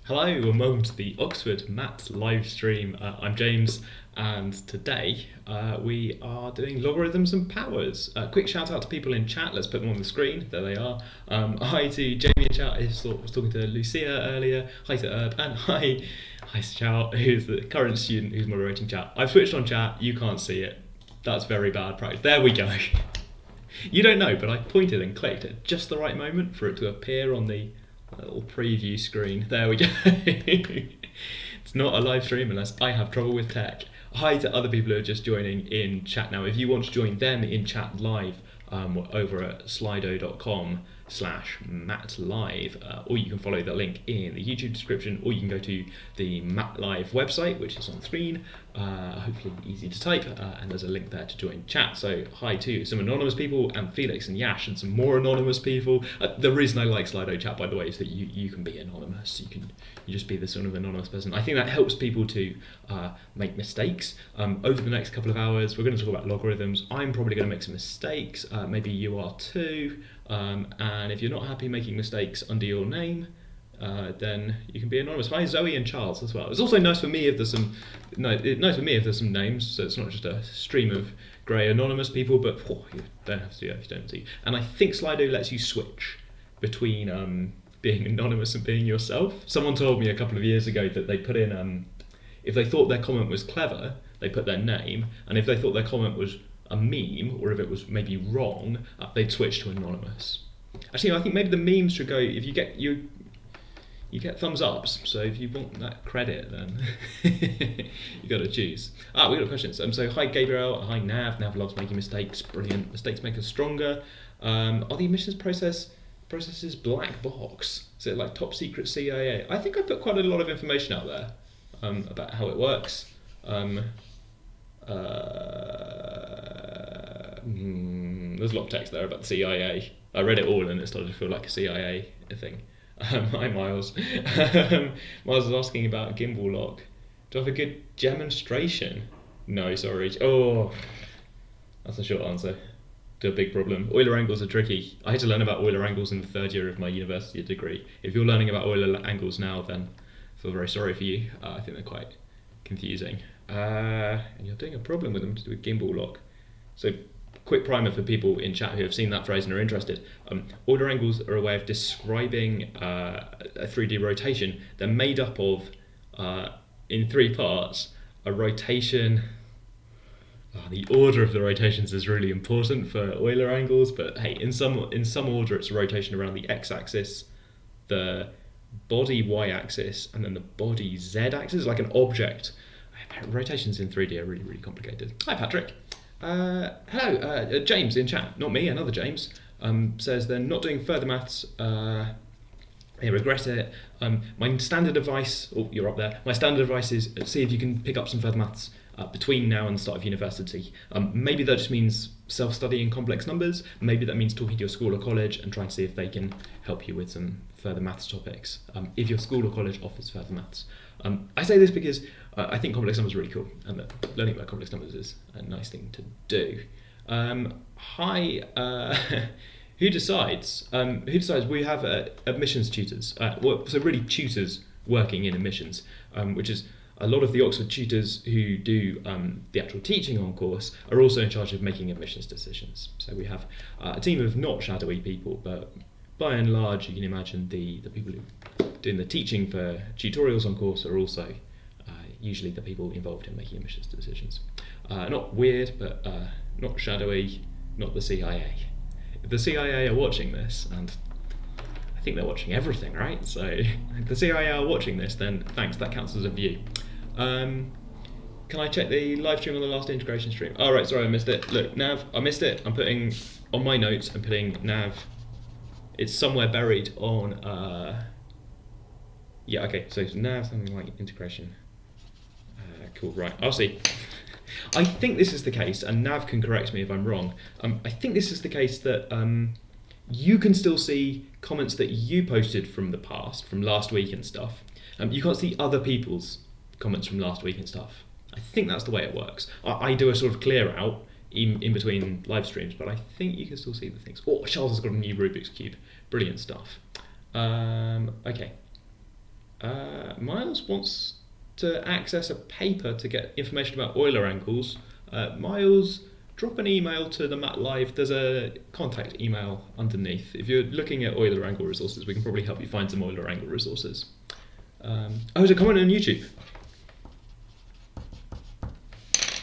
Hello and welcome to the Oxford MAT Livestream. I'm James, and today we are doing logarithms and powers. Quick shout out to people in chat. Let's put them on the screen. There they are. Hi to Jamie in chat. I was talking to Lucia earlier. Hi to Herb, and hi to Chow, who's the current student who's moderating chat. I've switched on chat. You can't see it. That's very bad practice. There we go. You don't know, but I pointed and clicked at just the right moment for it to appear on the little preview screen. There we go. It's not a live stream unless I have trouble with tech. Hi to other people who are just joining in chat now. If you want to join them in chat live, over at slido.com/matlive, or you can follow the link in the YouTube description, or you can go to the Mat Live website, which is on the screen, hopefully easy to type, and there's a link there to join chat. So hi to some anonymous people, and Felix and Yash, and some more anonymous people. The reason I like Slido chat, by the way, is that you can be anonymous. You just be the sort of anonymous person. I think that helps people to make mistakes. Over the next couple of hours, we're going to talk about logarithms. I'm probably going to make some mistakes. Maybe you are too. And if you're not happy making mistakes under your name, then you can be anonymous. Hi Zoe and Charles as well. It's also nice for me if there's some names, so it's not just a stream of grey anonymous people, but you don't have to do that if you don't see. And I think Slido lets you switch between being anonymous and being yourself. Someone told me a couple of years ago that they put in if they thought their comment was clever, they put their name, and if they thought their comment was a meme, or if it was maybe wrong, they'd switch to anonymous. Actually, I think maybe the memes should go, if you get thumbs ups, so if you want that credit, then you got to choose. We got questions. So hi Gabriel, hi Nav. Nav loves making mistakes. Brilliant. Mistakes make us stronger. Are the admissions processes black box? Is it like top secret CIA? I think I put quite a lot of information out there about how it works. There's a lot of text there about the CIA. I read it all and it started to feel like a CIA thing. Hi Miles. Miles is asking about gimbal lock. Do I have a good demonstration? No, sorry. Oh, that's a short answer to a big problem. Euler angles are tricky. I had to learn about Euler angles in the third year of my university degree. If you're learning about Euler angles now, then I feel very sorry for you. I think they're quite confusing. And you're doing a problem with them to do with gimbal lock. So quick primer for people in chat who have seen that phrase and are interested. Euler angles are a way of describing a 3D rotation. They're made up of, in three parts, a rotation. The order of the rotations is really important for Euler angles, but hey, in some order it's a rotation around the x-axis, the body y-axis, and then the body z-axis, like an object. Rotations in 3D are really, really complicated. Hi Patrick. Hello, James in chat, not me, another James, says they're not doing further maths. They regret it. My standard advice, you're up there. My standard advice is see if you can pick up some further maths between now and the start of university. Maybe that just means self-studying complex numbers. Maybe that means talking to your school or college and trying to see if they can help you with some further maths topics. If your school or college offers further maths. I say this because I think complex numbers are really cool, and that learning about complex numbers is a nice thing to do. Hi, who decides? We have admissions tutors. So really tutors working in admissions, which is a lot of the Oxford tutors who do the actual teaching on course are also in charge of making admissions decisions. So we have a team of not shadowy people, but by and large, you can imagine the people who are doing the teaching for tutorials on course are also usually the people involved in making admissions decisions. Not weird, but not shadowy, not the CIA. If the CIA are watching this, and I think they're watching everything, right? So if the CIA are watching this, then thanks, that counts as a view. Can I check the live stream on the last integration stream? Oh, right, sorry, I missed it. Look, Nav, I missed it. I'm putting, on my notes, I'm putting Nav. It's somewhere buried on, yeah, okay, so Nav, something like integration. Cool, right, I'll see. I think this is the case, and Nav can correct me if I'm wrong. I think this is the case that you can still see comments that you posted from the past, from last week and stuff. You can't see other people's comments from last week and stuff. I think that's the way it works. I do a sort of clear out in between live streams, but I think you can still see the things. Oh, Charles has got a new Rubik's Cube. Brilliant stuff. Okay. Miles wants to access a paper to get information about Euler angles. Miles, drop an email to the Mat Live. There's a contact email underneath. If you're looking at Euler angle resources, we can probably help you find some Euler angle resources. There's a comment on YouTube.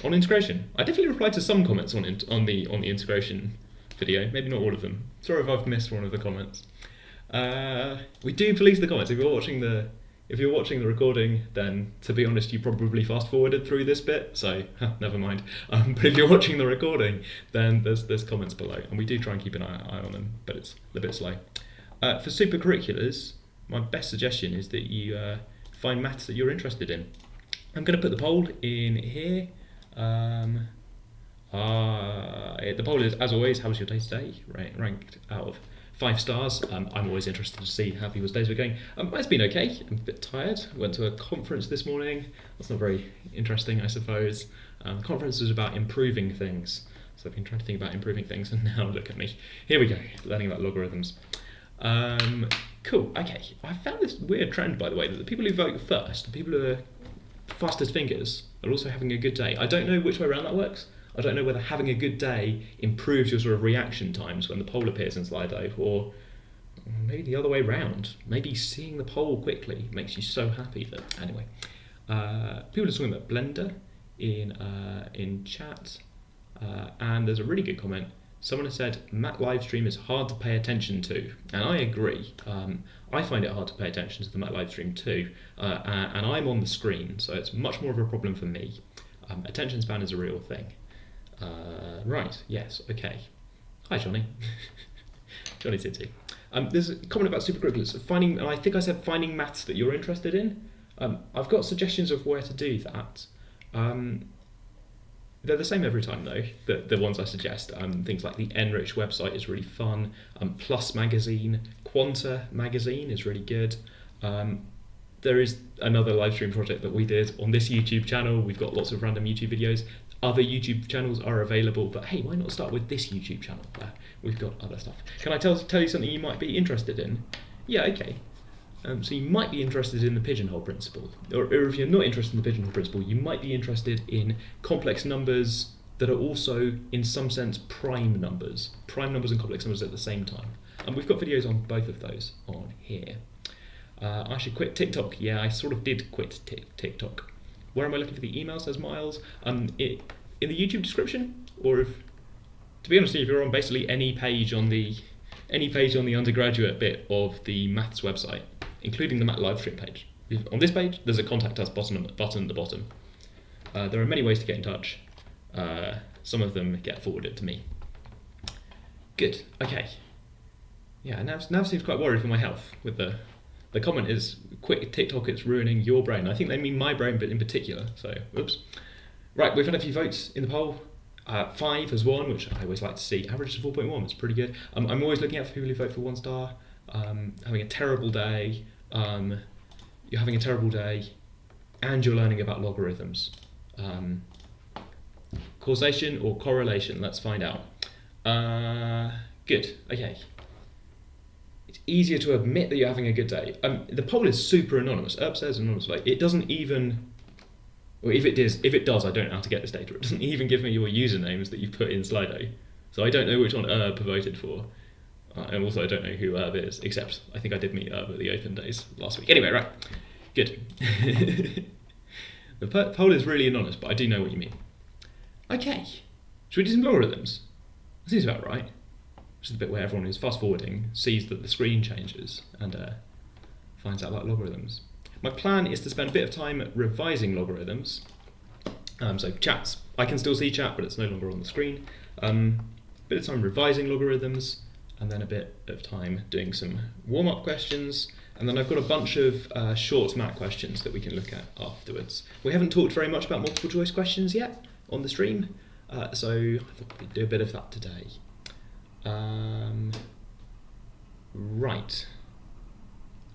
On integration. I definitely replied to some comments on the integration video, maybe not all of them. Sorry if I've missed one of the comments. We do police the comments. If you're watching the recording, then to be honest, you probably fast forwarded through this bit, so never mind. But if you're watching the recording, then there's comments below, and we do try and keep an eye on them, but it's a bit slow. For supercurriculars, my best suggestion is that you find maths that you're interested in. I'm going to put the poll in here. The poll is, as always, how was your day today? Ranked out of 5 stars. I'm always interested to see how people's days were going. It's been okay. I'm a bit tired. Went to a conference this morning. That's not very interesting, I suppose. The conference was about improving things. So I've been trying to think about improving things, and now look at me. Here we go, learning about logarithms. Cool, okay. I found this weird trend, by the way, that the people who vote first, the people who are fastest fingers, are also having a good day. I don't know which way around that works. I don't know whether having a good day improves your sort of reaction times when the poll appears in Slido, or maybe the other way round. Maybe seeing the poll quickly makes you so happy that... Anyway, people are talking about Blender in chat, and there's a really good comment. Someone has said, Mat Livestream is hard to pay attention to, and I agree. I find it hard to pay attention to the Mat Livestream too, and I'm on the screen, so it's much more of a problem for me. Attention span is a real thing. Right, yes, okay. Hi, Johnny. Johnny Titty. There's a comment about supercurriculars. And I think I said finding maths that you're interested in. I've got suggestions of where to do that. They're the same every time though, the ones I suggest. Things like the Enrich website is really fun. Plus magazine, Quanta magazine is really good. There is another live stream project that we did on this YouTube channel. We've got lots of random YouTube videos. Other YouTube channels are available, but hey, why not start with this YouTube channel? We've got other stuff. Can I tell you something you might be interested in? Yeah, okay. So you might be interested in the pigeonhole principle, or if you're not interested in the pigeonhole principle, you might be interested in complex numbers that are also, in some sense, prime numbers and complex numbers at the same time. And we've got videos on both of those on here. I should quit TikTok. Yeah, I sort of did quit TikTok. Where am I looking for the email, says Miles? In the YouTube description, or to be honest, if you're on basically any page on the undergraduate bit of the maths website, including the Mat Livestream page. On this page, there's a contact us button at the bottom. There are many ways to get in touch. Some of them get forwarded to me. Good, okay. Yeah, Nav seems quite worried for my health with the comment is, quit TikTok, it's ruining your brain. I think they mean my brain, but in particular, so, oops. Right, we've had a few votes in the poll. 5 has won, which I always like to see. Average is 4.1, it's pretty good. I'm always looking out for people who vote for 1 star. Having a terrible day. You're having a terrible day, and you're learning about logarithms. Causation or correlation? Let's find out. Good, okay. It's easier to admit that you're having a good day. The poll is super anonymous. Says anonymous. Like, it doesn't even, or if it does, I don't know how to get this data. It doesn't even give me your usernames that you've put in Slido. So I don't know which one voted for. And also I don't know who is, except I think I did meet at the open days last week. Anyway, right, good. The poll is really anonymous, but I do know what you mean. Okay, should we do some logarithms? That seems about right. Which is the bit where everyone who's fast forwarding sees that the screen changes and finds out about logarithms. My plan is to spend a bit of time revising logarithms. So chats, I can still see chat, but it's no longer on the screen. Bit of time revising logarithms, and then a bit of time doing some warm-up questions, and then I've got a bunch of short math questions that we can look at afterwards. We haven't talked very much about multiple choice questions yet on the stream, so I thought we'd do a bit of that today. Right.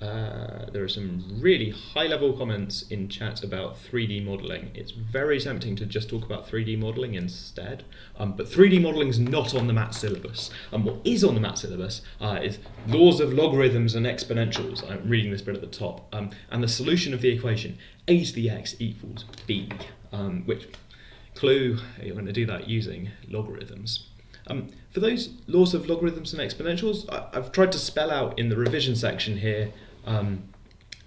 There are some really high-level comments in chat about 3D modelling. It's very tempting to just talk about 3D modelling instead, but 3D modelling is not on the MAT syllabus. What is on the MAT syllabus is laws of logarithms and exponentials. I'm reading this bit at the top, and the solution of the equation a to the x equals b, which clue you're going to do that using logarithms. For those laws of logarithms and exponentials, I've tried to spell out in the revision section here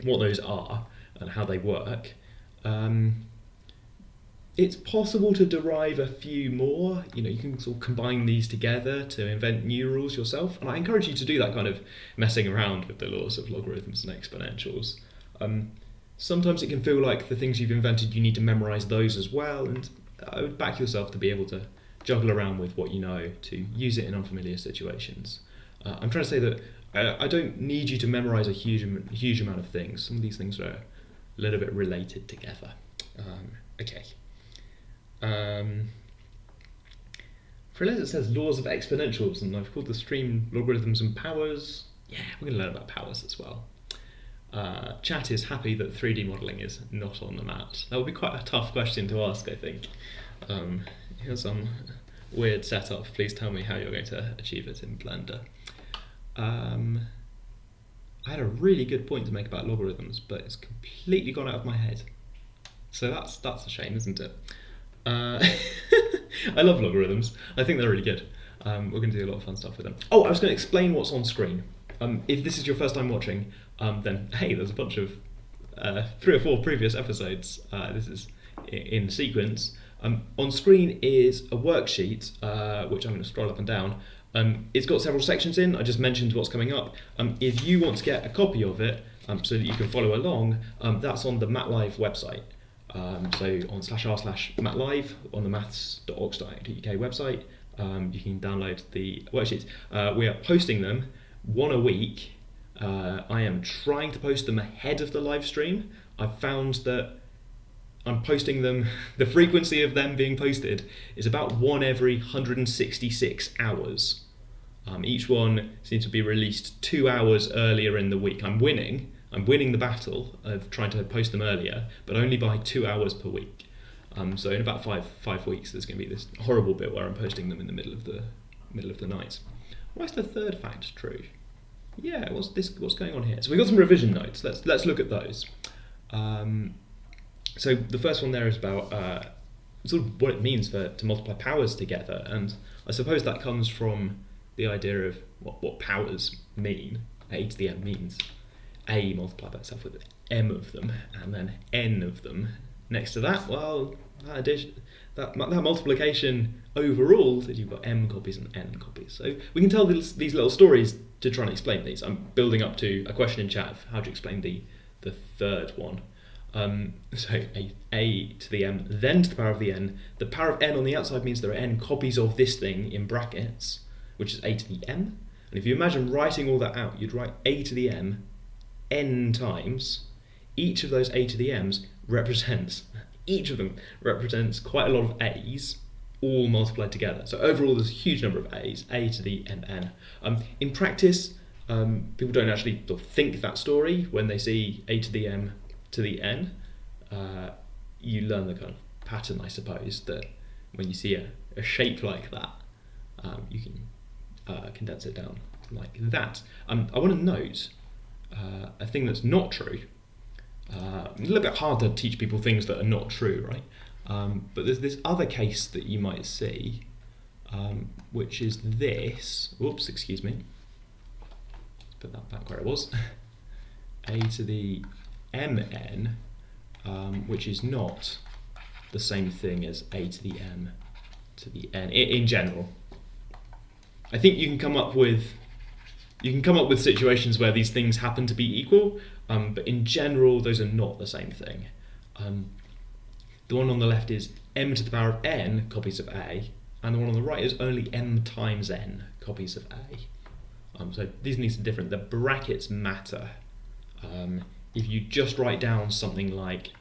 what those are and how they work. It's possible to derive a few more. You can sort of combine these together to invent new rules yourself, and I encourage you to do that kind of messing around with the laws of logarithms and exponentials. Sometimes it can feel like the things you've invented, you need to memorize those as well, and I would back yourself to be able to juggle around with what you know to use it in unfamiliar situations. I'm trying to say that I don't need you to memorize a huge amount of things. Some of these things are a little bit related together. Okay. For it says laws of exponentials, and I've called the stream logarithms and powers. Yeah, we're going to learn about powers as well. Chat is happy that 3D modelling is not on the mat. That would be quite a tough question to ask, I think. Here's some weird setup. Please tell me how you're going to achieve it in Blender. I had a really good point to make about logarithms, but it's completely gone out of my head. So that's a shame, isn't it? I love logarithms. I think they're really good. We're going to do a lot of fun stuff with them. Oh, I was going to explain what's on screen. If this is your first time watching, then hey, there's a bunch of 3 or 4 previous episodes. This is in sequence. On screen is a worksheet, which I'm going to scroll up and down. It's got several sections in. I just mentioned what's coming up. If you want to get a copy of it so that you can follow along, that's on the MAT Live website. So on /r/MATLive on the maths.ox.uk website, you can download the worksheets. We are posting them 1 a week. I am trying to post them ahead of the live stream. I've found that I'm posting them, the frequency of them being posted is about 1 every 166 hours. Each one seems to be released 2 hours earlier in the week. I'm winning the battle of trying to post them earlier, but only by 2 hours per week. So in about five weeks, there's going to be this horrible bit where I'm posting them in the middle of the night. Why is the third fact true? Yeah, what's going on here? So we've got some revision notes. Let's look at those. So the first one there is about sort of what it means to multiply powers together, and I suppose that comes from the idea of what powers mean. A to the m means a multiplied by itself with m of them, and then n of them next to that. Well, that multiplication overall says you've got m copies and n copies. So we can tell these little stories to try and explain these. I'm building up to a question in chat of how to explain the third one. So a to the m, then to the power of the n. The power of n on the outside means there are n copies of this thing in brackets, which is a to the m. And if you imagine writing all that out, you'd write a to the m n times. Each of those a to the m's represents quite a lot of a's, all multiplied together. So overall, there's a huge number of a's, a to the mn. In practice, people don't actually think that story when they see a to the m to the n. You learn the kind of pattern, I suppose, that when you see a shape like that, you can condense it down like that. I want to note a thing that's not true. A little bit hard to teach people things that are not true, right? But there's this other case that you might see, which is this. Oops, excuse me. Let's put that back where it was. A to the mn, which is not the same thing as a to the m to the n in general. I think you can come up with situations where these things happen to be equal, but in general those are not the same thing. The one on the left is m to the power of n copies of a, and the one on the right is only m times n copies of a. So these things are different. The brackets matter. If you just write down something like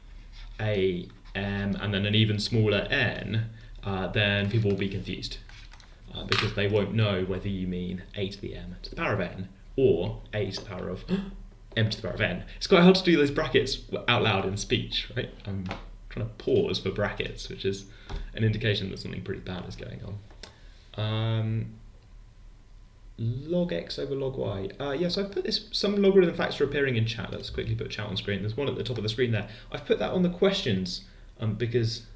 a m and then an even smaller n, then people will be confused because they won't know whether you mean a to the m to the power of n or a to the power of m to the power of n. It's quite hard to do those brackets out loud in speech, right? I'm trying to pause for brackets, which is an indication that something pretty bad is going on. Log x over log y. Yes, I've put this. Some logarithm facts are appearing in chat. Let's quickly put chat on screen. There's one at the top of the screen there. I've put that on the questions because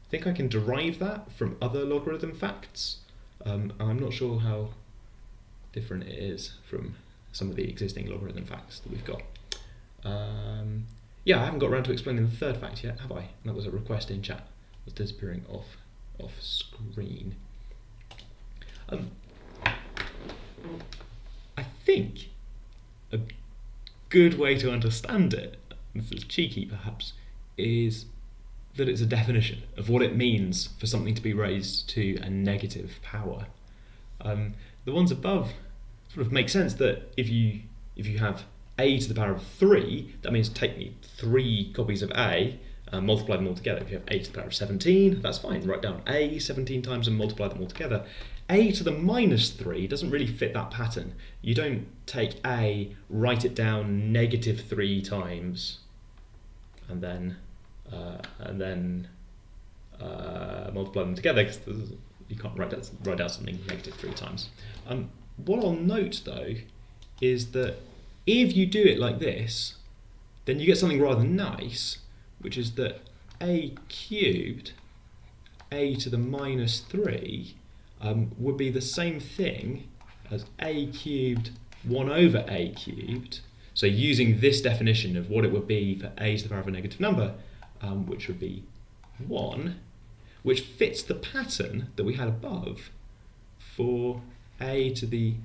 I think I can derive that from other logarithm facts. I'm not sure how different it is from some of the existing logarithm facts that we've got. Yeah, I haven't got around to explaining the third fact yet, have I? That was a request in chat. It's disappearing off screen. I think a good way to understand it, this is cheeky perhaps, is that it's a definition of what it means for something to be raised to a negative power. The ones above sort of make sense that if you have a to the power of 3, that means take me 3 copies of a, multiply them all together. If you have a to the power of 17, that's fine. Write down a 17 times and multiply them all together. A to the minus 3 doesn't really fit that pattern. You don't take a, write it down -3 times, and then multiply them together, because you can't write down something -3 times. What I'll note though is that if you do it like this, then you get something rather nice, which is that a cubed, a to the minus 3, would be the same thing as a cubed 1 over a cubed. So using this definition of what it would be for a to the power of a negative number, which would be 1, which fits the pattern that we had above for a to the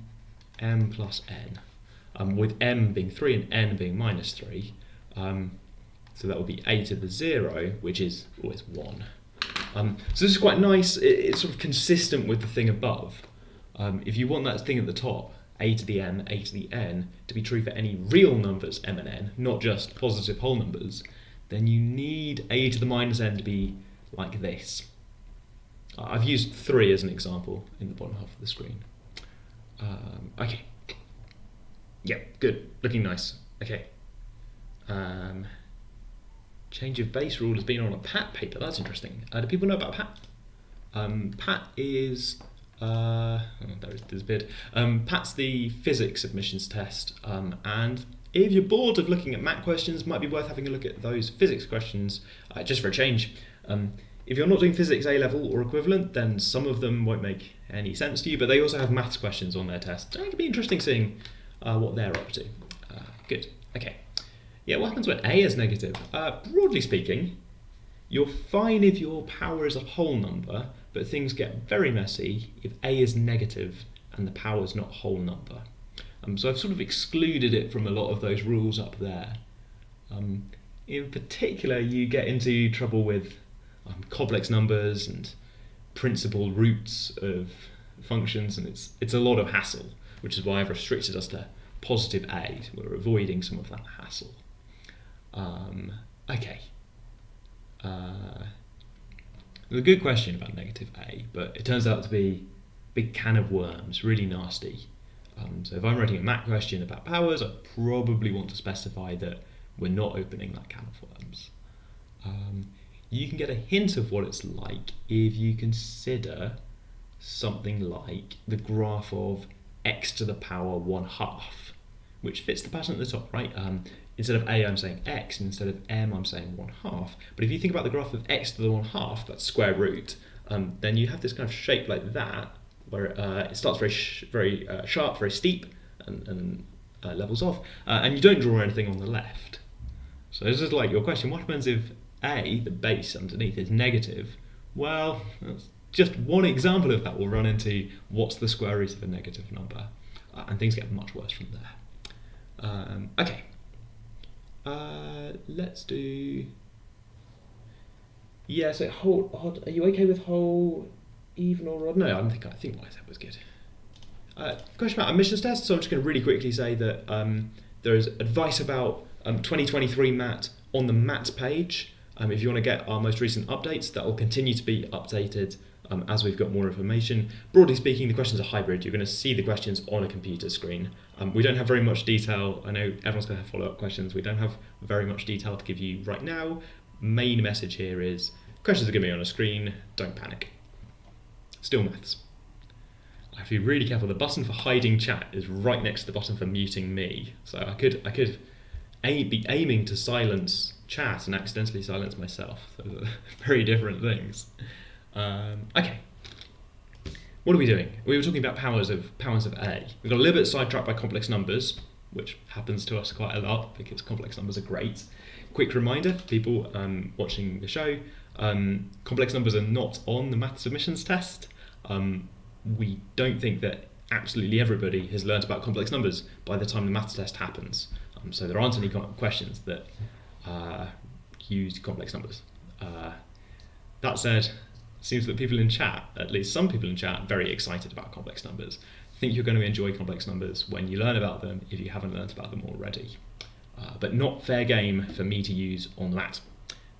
m plus n, with m being 3 and n being minus 3. So that would be a to the 0, which is always 1. So this is quite nice. It's sort of consistent with the thing above. If you want that thing at the top, a to the m, a to the n, to be true for any real numbers m and n, not just positive whole numbers, then you need a to the minus n to be like this. I've used 3 as an example in the bottom half of the screen. Okay. Yeah, good. Looking nice. Okay. Change of base rule has been on a PAT paper. That's interesting. Do people know about PAT? PAT is there's a bit. PAT's the physics admissions test, and if you're bored of looking at math questions, it might be worth having a look at those physics questions just for a change. If you're not doing physics A level or equivalent, then some of them won't make any sense to you, but they also have maths questions on their test. It could be interesting seeing what they're up to. Good. Okay. Yeah, what happens when a is negative? Broadly speaking, you're fine if your power is a whole number, but things get very messy if a is negative and the power is not a whole number. So I've sort of excluded it from a lot of those rules up there. In particular, you get into trouble with complex numbers and principal roots of functions, and it's a lot of hassle, which is why I've restricted us to positive a. So we're avoiding some of that hassle. Okay. There's a good question about negative a, but it turns out to be a big can of worms, really nasty. So if I'm writing a math question about powers, I probably want to specify that we're not opening that can of worms. You can get a hint of what it's like if you consider something like the graph of x to the power 1/2, which fits the pattern at the top, right? Instead of a, I'm saying x, and instead of m, I'm saying 1/2. But if you think about the graph of x to the 1/2, that's square root, then you have this kind of shape like that, where it starts very sharp, very steep, and levels off, and you don't draw anything on the left. So this is like your question: what happens if a, the base underneath, is negative? Well, that's just one example of that. We'll run into what's the square root of a negative number, and things get much worse from there. Okay. Let's do. Yeah. So whole odd. Are you okay with whole, even, or odd? No, I think what I said was good. Question about admissions tests. So I'm just going to really quickly say that there is advice about 2023 MAT on the MAT page. If you want to get our most recent updates, that will continue to be updated as we've got more information. Broadly speaking, the questions are hybrid. You're going to see the questions on a computer screen. We don't have very much detail. I know everyone's going to have follow-up questions. We don't have very much detail to give you right now. Main message here is questions are going to be on a screen. Don't panic. Still maths. I have to be really careful. The button for hiding chat is right next to the button for muting me. So I could be aiming to silence chat and accidentally silence myself. Those are very different things. Okay. What are we doing? We were talking about powers of A. We got a little bit sidetracked by complex numbers, which happens to us quite a lot because complex numbers are great. Quick reminder for people watching the show, complex numbers are not on the math submissions test. We don't think that absolutely everybody has learnt about complex numbers by the time the maths test happens. So there aren't any questions that use complex numbers. That said, it seems that people in chat, at least some people in chat, are very excited about complex numbers. I think you're going to enjoy complex numbers when you learn about them if you haven't learnt about them already. But not fair game for me to use on the mat,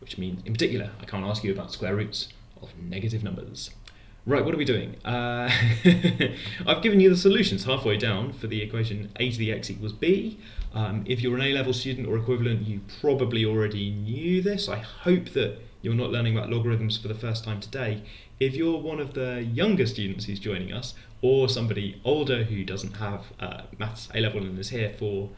which means, in particular, I can't ask you about square roots of negative numbers. Right, what are we doing? I've given you the solutions halfway down for the equation a to the x equals b. If you're an A-level student or equivalent, you probably already knew this. I hope that you're not learning about logarithms for the first time today. If you're one of the younger students who's joining us, or somebody older who doesn't have maths A-level and is here for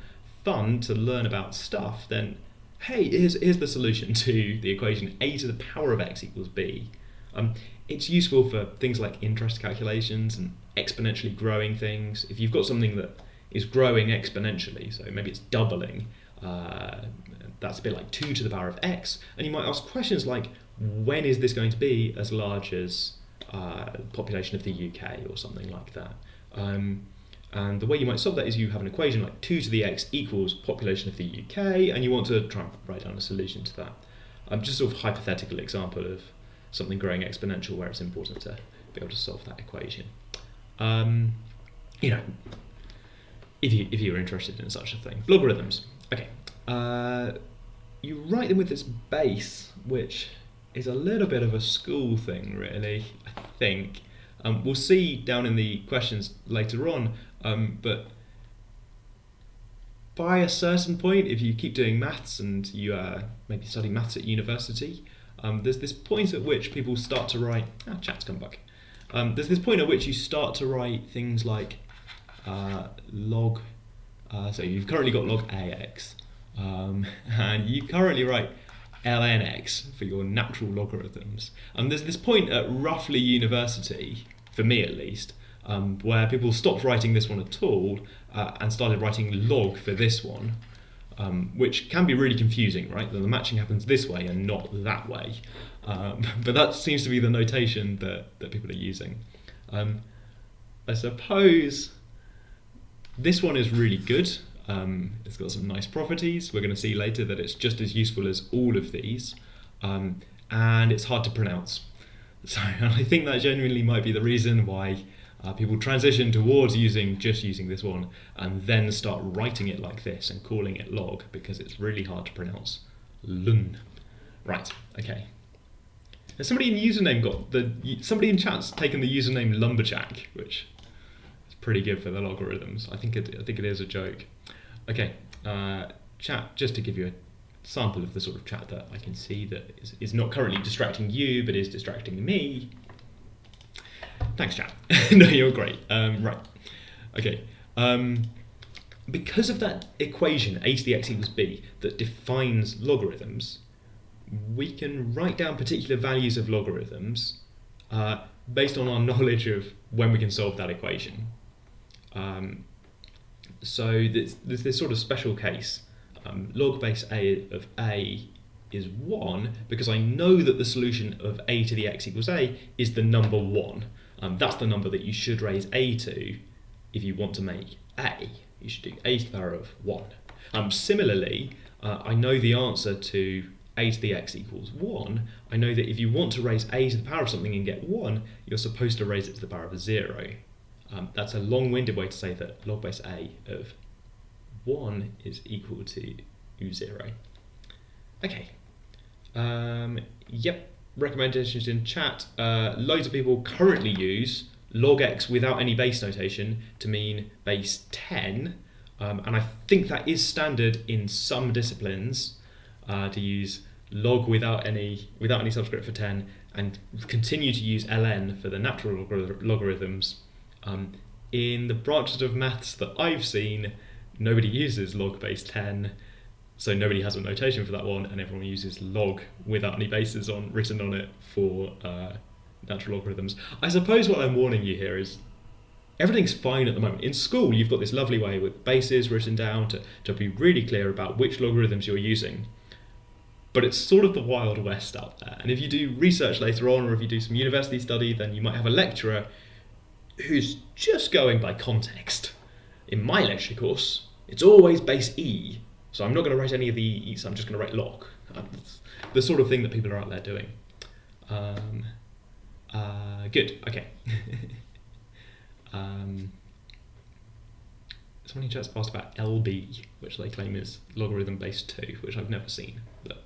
fun to learn about stuff, then hey, here's the solution to the equation a to the power of x equals b. It's useful for things like interest calculations and exponentially growing things. If you've got something that is growing exponentially, so maybe it's doubling, that's a bit like 2 to the power of x, and you might ask questions like, when is this going to be as large as the population of the UK or something like that? And the way you might solve that is you have an equation like 2 to the x equals population of the UK, and you want to try and write down a solution to that. Just sort of hypothetical example of something growing exponential where it's important to be able to solve that equation. If you're interested in such a thing. Logarithms. Okay. You write them with this base, which is a little bit of a school thing, really, I think. We'll see down in the questions later on, but by a certain point, if you keep doing maths and you maybe study maths at university, there's this point at which people start to write, chat's come back. There's this point at which you start to write things like log, so you've currently got log ax, and you currently write lnx for your natural logarithms. And there's this point at roughly university, for me at least, where people stopped writing this one at all and started writing log for this one. Which can be really confusing, right? That the matching happens this way and not that way. But that seems to be the notation that people are using. I suppose this one is really good. It's got some nice properties. We're going to see later that it's just as useful as all of these. And it's hard to pronounce. So I think that genuinely might be the reason why people transition towards just using this one and then start writing it like this and calling it log, because it's really hard to pronounce lun. Right, okay. Has somebody in username somebody in chat's taken the username lumberjack, which is pretty good for the logarithms. I think it is a joke. Okay, chat, just to give you a sample of the sort of chat that I can see that is not currently distracting you but is distracting me. Thanks, chat. No, you're great. Right. Okay. Because of that equation, a to the x equals b, that defines logarithms, we can write down particular values of logarithms based on our knowledge of when we can solve that equation. So there's this sort of special case. Log base a of a is 1 because I know that the solution of a to the x equals a is the number 1. That's the number that you should raise a to if you want to make a. You should do a to the power of 1. Similarly, I know the answer to a to the x equals 1. I know that if you want to raise a to the power of something and get 1, you're supposed to raise it to the power of 0. That's a long-winded way to say that log base a of 1 is equal to 0. Okay. Yep. recommendations in chat. Loads of people currently use log x without any base notation to mean base 10, and I think that is standard in some disciplines to use log without any subscript for 10, and continue to use ln for the natural logarithms. In the branches of maths that I've seen, nobody uses log base 10, so nobody has a notation for that one, and everyone uses log without any bases written on it for natural logarithms. I suppose what I'm warning you here is everything's fine at the moment. In school, you've got this lovely way with bases written down to be really clear about which logarithms you're using. But it's sort of the Wild West out there. And if you do research later on, or if you do some university study, then you might have a lecturer who's just going by context. In my lecture course, it's always base E. So I'm not going to write any of the E's, I'm just going to write log. The sort of thing that people are out there doing. Good, okay. Someone in chat's asked about LB, which they claim is logarithm base 2, which I've never seen. But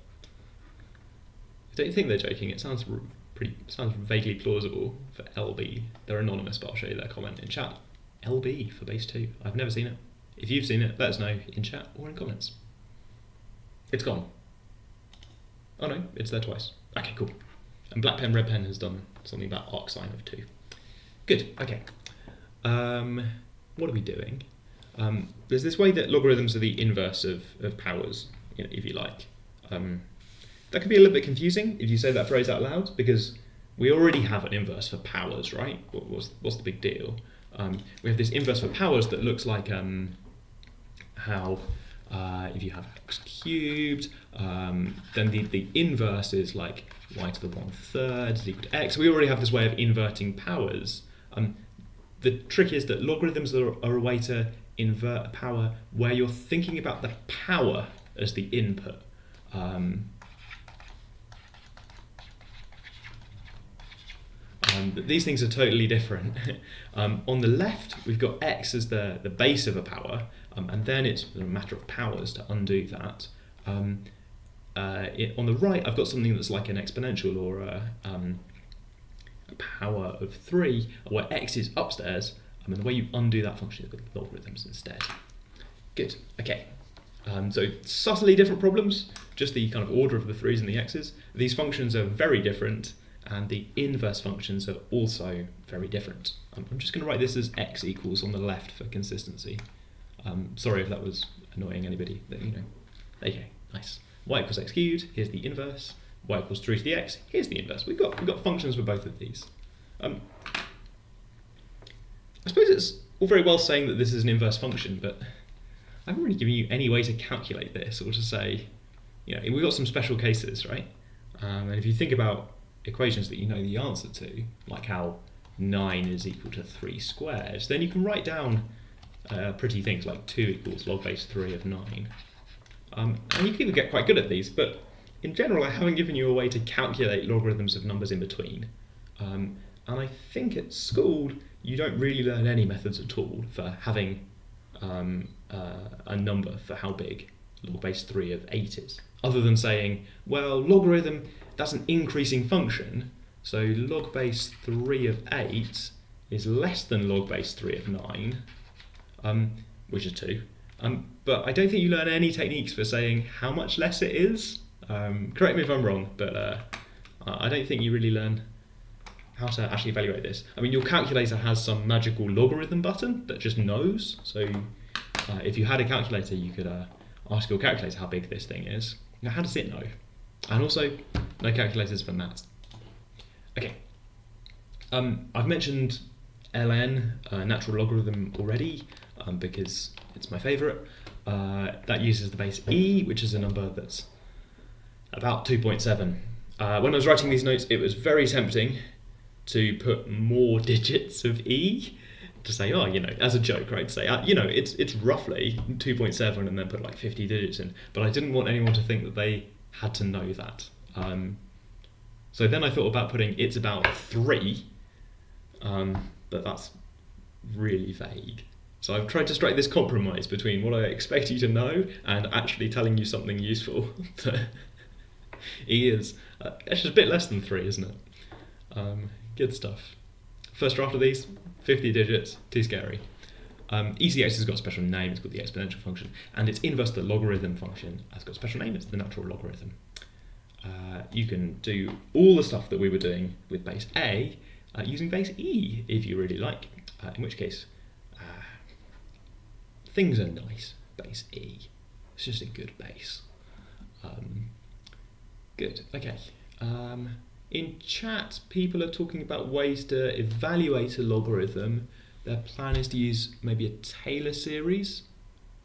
I don't think they're joking. It sounds vaguely plausible for LB. They're anonymous, but I'll show you their comment in chat. LB for base 2. I've never seen it. If you've seen it, let us know in chat or in comments. It's gone. Oh no, it's there twice. Okay, cool. And Black Pen Red Pen has done something about arcsine of 2. Good, okay. What are we doing? There's this way that logarithms are the inverse of powers, if you like. That can be a little bit confusing if you say that phrase out loud, because we already have an inverse for powers, right? What's the big deal? We have this inverse for powers that looks like how if you have x cubed, then the inverse is like y to the 1/3 is equal to x. We already have this way of inverting powers. The trick is that logarithms are a way to invert a power where you're thinking about the power as the input. These things are totally different. On the left, we've got x as the base of a power, and then it's a matter of powers to undo that. On the right, I've got something that's like an exponential or a power of 3, where x is upstairs, and the way you undo that function is with logarithms instead. Good, okay. So subtly different problems, just the kind of order of the 3's and the x's. These functions are very different, and the inverse functions are also very different. I'm just going to write this as x equals on the left for consistency. Sorry if that was annoying anybody. Okay, nice. Y equals x cubed, here's the inverse. Y equals 3 to the x, here's the inverse. We've got functions for both of these. I suppose it's all very well saying that this is an inverse function, but I haven't really given you any way to calculate this, or to say, we've got some special cases, right? And if you think about equations that you know the answer to, like how 9 is equal to 3 squares, then you can write down pretty things like 2 equals log base 3 of 9. And you can even get quite good at these, but in general I haven't given you a way to calculate logarithms of numbers in between. And I think at school you don't really learn any methods at all for having a number for how big log base 3 of 8 is, other than saying, well, logarithm, that's an increasing function, so log base 3 of 8 is less than log base 3 of 9, which is 2. But I don't think you learn any techniques for saying how much less it is. Correct me if I'm wrong, but I don't think you really learn how to actually evaluate this. I mean, your calculator has some magical logarithm button that just knows, so if you had a calculator, you could ask your calculator how big this thing is. Now, how does it know? And also, no calculators for maths. Okay, I've mentioned ln, natural logarithm, already, because it's my favourite. That uses the base e, which is a number that's about 2.7. When I was writing these notes, it was very tempting to put more digits of e, to say, as a joke, right? To say, it's roughly 2.7, and then put like 50 digits in. But I didn't want anyone to think that they had to know that. So then I thought about putting it's about 3, but that's really vague. So I've tried to strike this compromise between what I expect you to know and actually telling you something useful. E is actually a bit less than 3, isn't it? Good stuff. First draft of these, 50 digits, too scary. ECX has got a special name, it's called the exponential function, and its inverse, the logarithm function, has got a special name, it's the natural logarithm. You can do all the stuff that we were doing with base A using base E, if you really like, in which case things are nice, base E. It's just a good base. Good, okay. In chat, people are talking about ways to evaluate a logarithm. Their plan is to use maybe a Taylor series,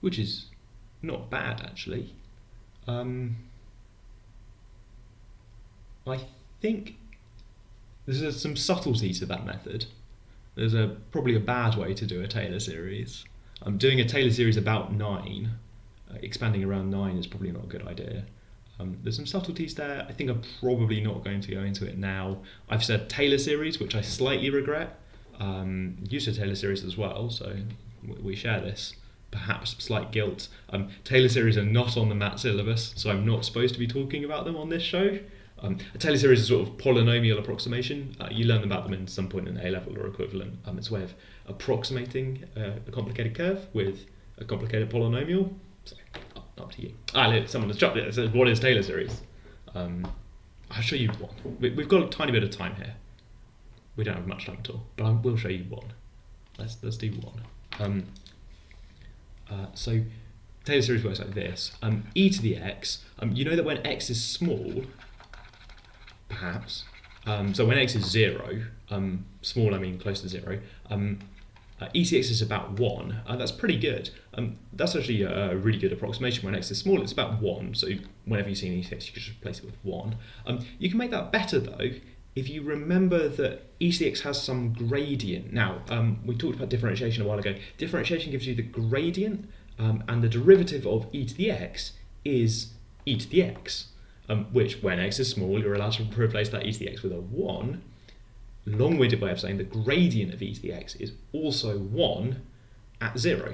which is not bad actually. I think there's some subtlety to that method. There's probably a bad way to do a Taylor series. Doing a Taylor series about 9, expanding around 9 is probably not a good idea. There's some subtleties there. I think I'm probably not going to go into it now. I've said Taylor series, which I slightly regret. Used a Taylor series as well, so we share this. Perhaps slight guilt. Taylor series are not on the MAT syllabus, so I'm not supposed to be talking about them on this show. A Taylor series is sort of polynomial approximation. You learn about them in some point in A-level or equivalent. It's a way of approximating a complicated curve with a complicated polynomial. So, up to you. Someone has dropped it. It says, what is Taylor series? I'll show you one. We've got a tiny bit of time here. We don't have much time at all, but I will show you one. Let's do one. So Taylor series works like this. E to the x, you know that when x is small, perhaps, so when x is 0, small I mean close to 0, ECX is about 1. That's pretty good. That's actually a really good approximation. When x is small, it's about 1, so whenever you see an ECX, you can just replace it with 1. You can make that better though, if you remember that ECX has some gradient. Now, we talked about differentiation a while ago. Differentiation gives you the gradient, and the derivative of e to the x is e to the x, which when x is small, you're allowed to replace that e to the x with a 1. Long-winded way of saying the gradient of e to the x is also 1 at 0.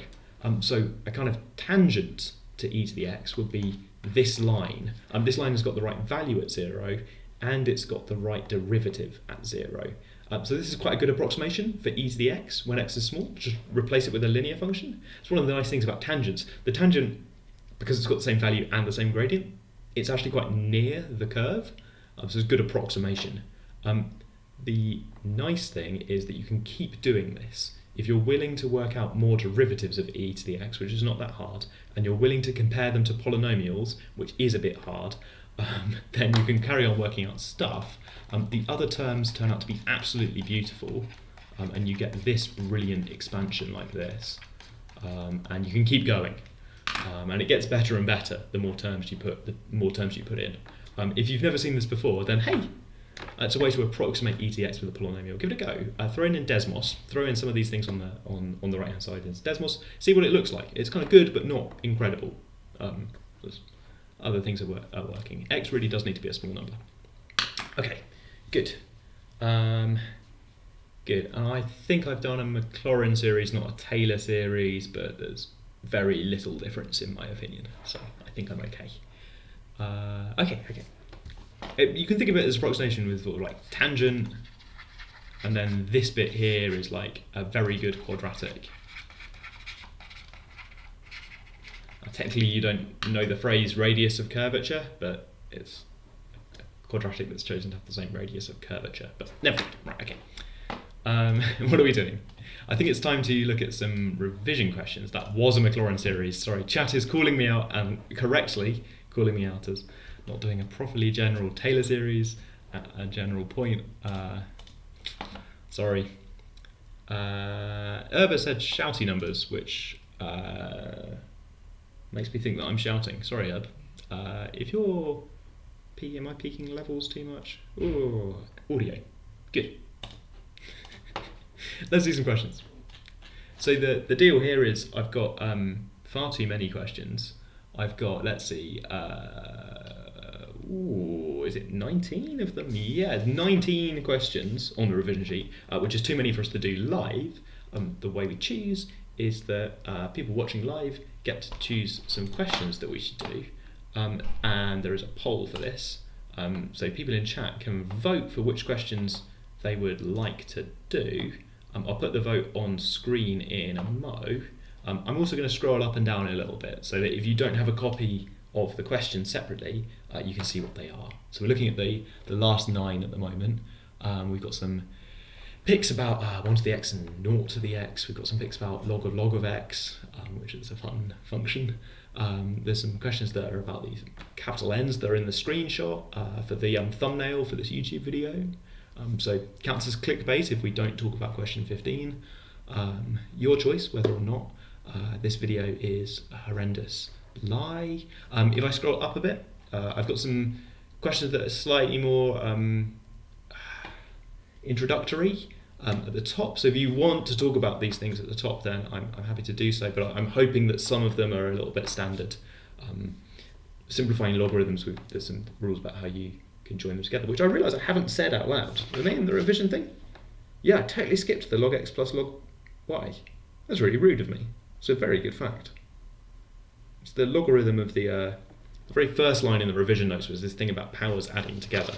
So a kind of tangent to e to the x would be this line. This line has got the right value at 0, and it's got the right derivative at 0. So this is quite a good approximation for e to the x when x is small. Just replace it with a linear function. It's one of the nice things about tangents. The tangent, because it's got the same value and the same gradient, it's actually quite near the curve. So it's a good approximation. The nice thing is that you can keep doing this. If you're willing to work out more derivatives of e to the x, which is not that hard, and you're willing to compare them to polynomials, which is a bit hard, then you can carry on working out stuff. The other terms turn out to be absolutely beautiful, and you get this brilliant expansion like this, and you can keep going, and it gets better and better the more terms you put in. If you've never seen this before, then hey, it's a way to approximate e to the x with a polynomial. Give it a go. Throw in Desmos. Throw in some of these things on the right hand side in Desmos. See what it looks like. It's kind of good, but not incredible. Other things are working. X really does need to be a small number. Okay, good. Good. And I think I've done a Maclaurin series, not a Taylor series, but there's very little difference in my opinion. So I think I'm okay. Okay. You can think of it as approximation with sort of like tangent, and then this bit here is like a very good quadratic. Technically you don't know the phrase radius of curvature, but it's a quadratic that's chosen to have the same radius of curvature. But never mind. Right, okay. What are we doing? I think it's time to look at some revision questions. That was a Maclaurin series. Sorry, chat is calling me out, and correctly calling me out as not doing a properly general Taylor series at a general point. Sorry. Erba said shouty numbers, which makes me think that I'm shouting. Sorry, Erb. If you're am I peaking levels too much? Ooh, audio. Good. Let's do some questions. So the deal here is I've got far too many questions. I've got, let's see, is it 19 of them? Yeah, 19 questions on the revision sheet, which is too many for us to do live. The way we choose is that people watching live get to choose some questions that we should do, and there is a poll for this. So people in chat can vote for which questions they would like to do. I'll put the vote on screen in a mo. I'm also going to scroll up and down a little bit so that if you don't have a copy of the question separately, you can see what they are. So we're looking at the last 9 at the moment. We've got some picks about 1 to the x and 0 to the x. We've got some picks about log of x, which is a fun function. There's some questions that are about these capital N's that are in the screenshot for the thumbnail for this YouTube video. So counts as clickbait if we don't talk about question 15. Your choice whether or not this video is a horrendous lie. If I scroll up a bit, I've got some questions that are slightly more introductory at the top. So if you want to talk about these things at the top, then I'm happy to do so, but I'm hoping that some of them are a little bit standard. Simplifying logarithms, there's some rules about how you can join them together, which I realise I haven't said out loud. Are they in the revision thing? Yeah, I totally skipped the log x plus log y. That's really rude of me. It's a very good fact. It's the logarithm of the very first line in the revision notes was this thing about powers adding together.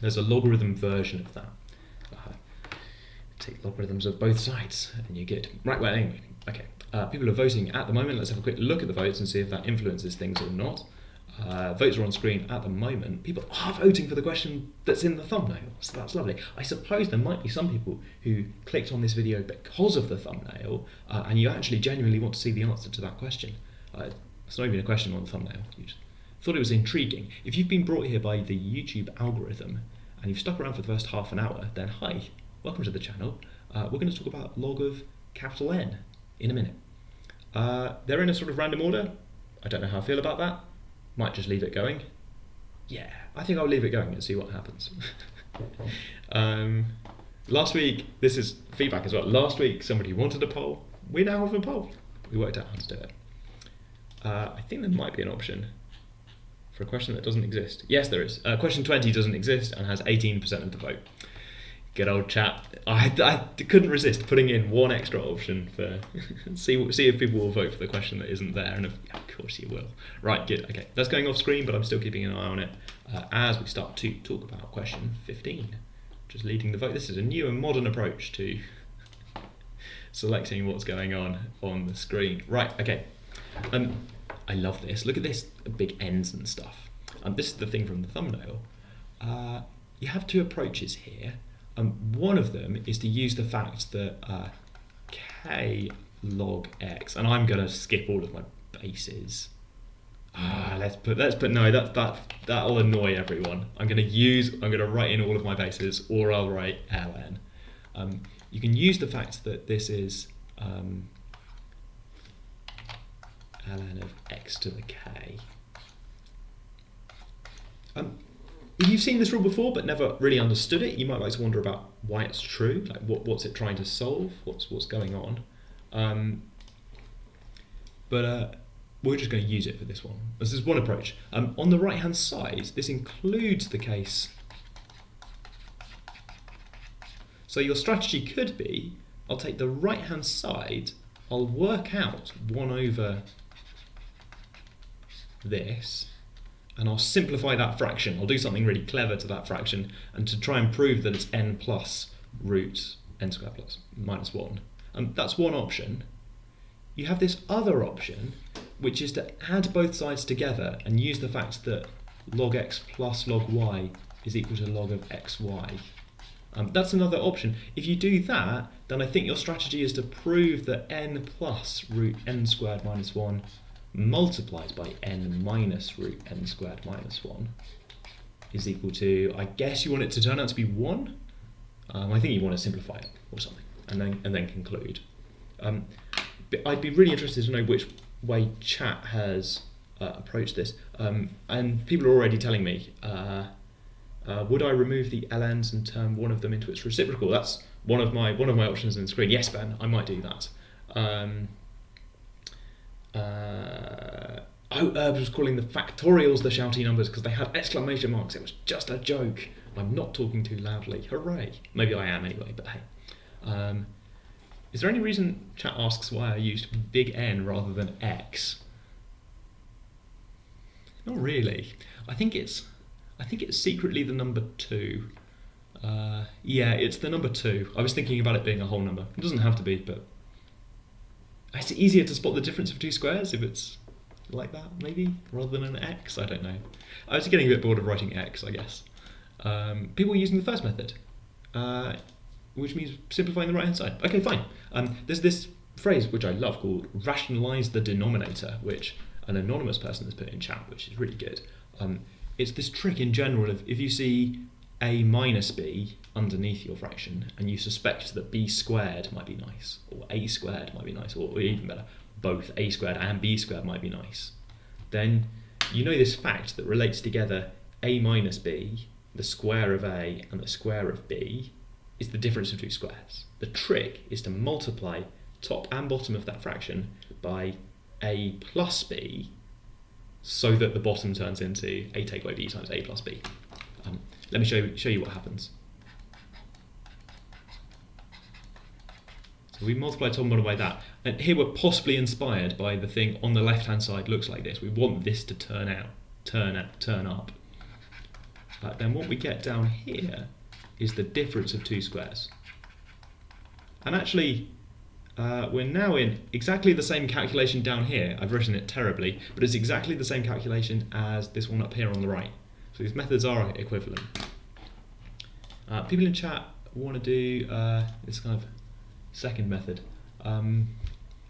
There's a logarithm version of that. Take logarithms of both sides and you get, right, well anyway, okay. People are voting at the moment. Let's have a quick look at the votes and see if that influences things or not. Votes are on screen at the moment. People are voting for the question that's in the thumbnail, so that's lovely. I suppose there might be some people who clicked on this video because of the thumbnail and you actually genuinely want to see the answer to that question. It's not even a question on the thumbnail. You just thought it was intriguing. If you've been brought here by the YouTube algorithm and you've stuck around for the first half an hour, then hi, welcome to the channel. We're going to talk about log of capital N in a minute. They're in a sort of random order. I don't know how I feel about that. Might just leave it going. Yeah, I think I'll leave it going and see what happens. Last week, this is feedback as well. Last week, somebody wanted a poll. We now have a poll. We worked out how to do it. I think there might be an option for a question that doesn't exist. Yes, there is. Question 20 doesn't exist and has 18% of the vote. Good old chat. I couldn't resist putting in one extra option for see if people will vote for the question that isn't there, and of course you will. Right, good. Okay, that's going off screen, but I'm still keeping an eye on it as we start to talk about question 15, just leading the vote. This is a new and modern approach to selecting what's going on the screen. Right, okay. I love this. Look at this, big N's and stuff. This is the thing from the thumbnail. You have 2 approaches here. One of them is to use the fact that k log x, and I'm going to skip all of my bases. Let's put no, that'll annoy everyone. I'm going to write in all of my bases, or I'll write ln. You can use the fact that this is ln of x to the k. If you've seen this rule before but never really understood it, you might like to wonder about why it's true, like what's it trying to solve, what's going on. But we're just going to use it for this one. This is one approach. On the right hand side, this includes the case. So your strategy could be, I'll take the right hand side, I'll work out 1 over this, and I'll simplify that fraction. I'll do something really clever to that fraction, and to try and prove that it's n plus root n squared plus minus 1. That's one option. You have this other option, which is to add both sides together and use the fact that log x plus log y is equal to log of xy. That's another option. If you do that, then I think your strategy is to prove that n plus root n squared minus 1 multiplied by n minus root n squared minus 1 is equal to, I guess you want it to turn out to be 1? I think you want to simplify it or something, and then conclude. But I'd be really interested to know which way chat has approached this. And people are already telling me, would I remove the ln's and turn one of them into its reciprocal? That's one of my options on the screen. Yes, Ben, I might do that. Herb was calling the factorials the shouty numbers because they had exclamation marks. It was just a joke. I'm not talking too loudly. Hooray. Maybe I am anyway, but hey. Is there any reason chat asks why I used big N rather than X? Not really. I think it's I think it's secretly the number 2. Yeah, it's the number 2. I was thinking about it being a whole number. It doesn't have to be, but it's easier to spot the difference of 2 squares if it's like that, maybe, rather than an x. I don't know. I was getting a bit bored of writing x, I guess. People are using the first method, which means simplifying the right-hand side. Okay, fine. There's this phrase which I love called rationalize the denominator, which an anonymous person has put in chat, which is really good. It's this trick in general of if you see a minus b underneath your fraction and you suspect that b squared might be nice, or a squared might be nice, or even better, both a squared and b squared might be nice, then you know this fact that relates together a minus b, the square of a, and the square of b is the difference of 2 squares. The trick is to multiply top and bottom of that fraction by a plus b so that the bottom turns into a take away b times a plus b. Let me show you what happens. So we multiply top and bottom by that, and here we're possibly inspired by the thing on the left hand side looks like this. We want this to turn up. Then what we get down here is the difference of 2 squares. And actually, we're now in exactly the same calculation down here. I've written it terribly, but it's exactly the same calculation as this one up here on the right. So these methods are equivalent. People in chat want to do this kind of second method.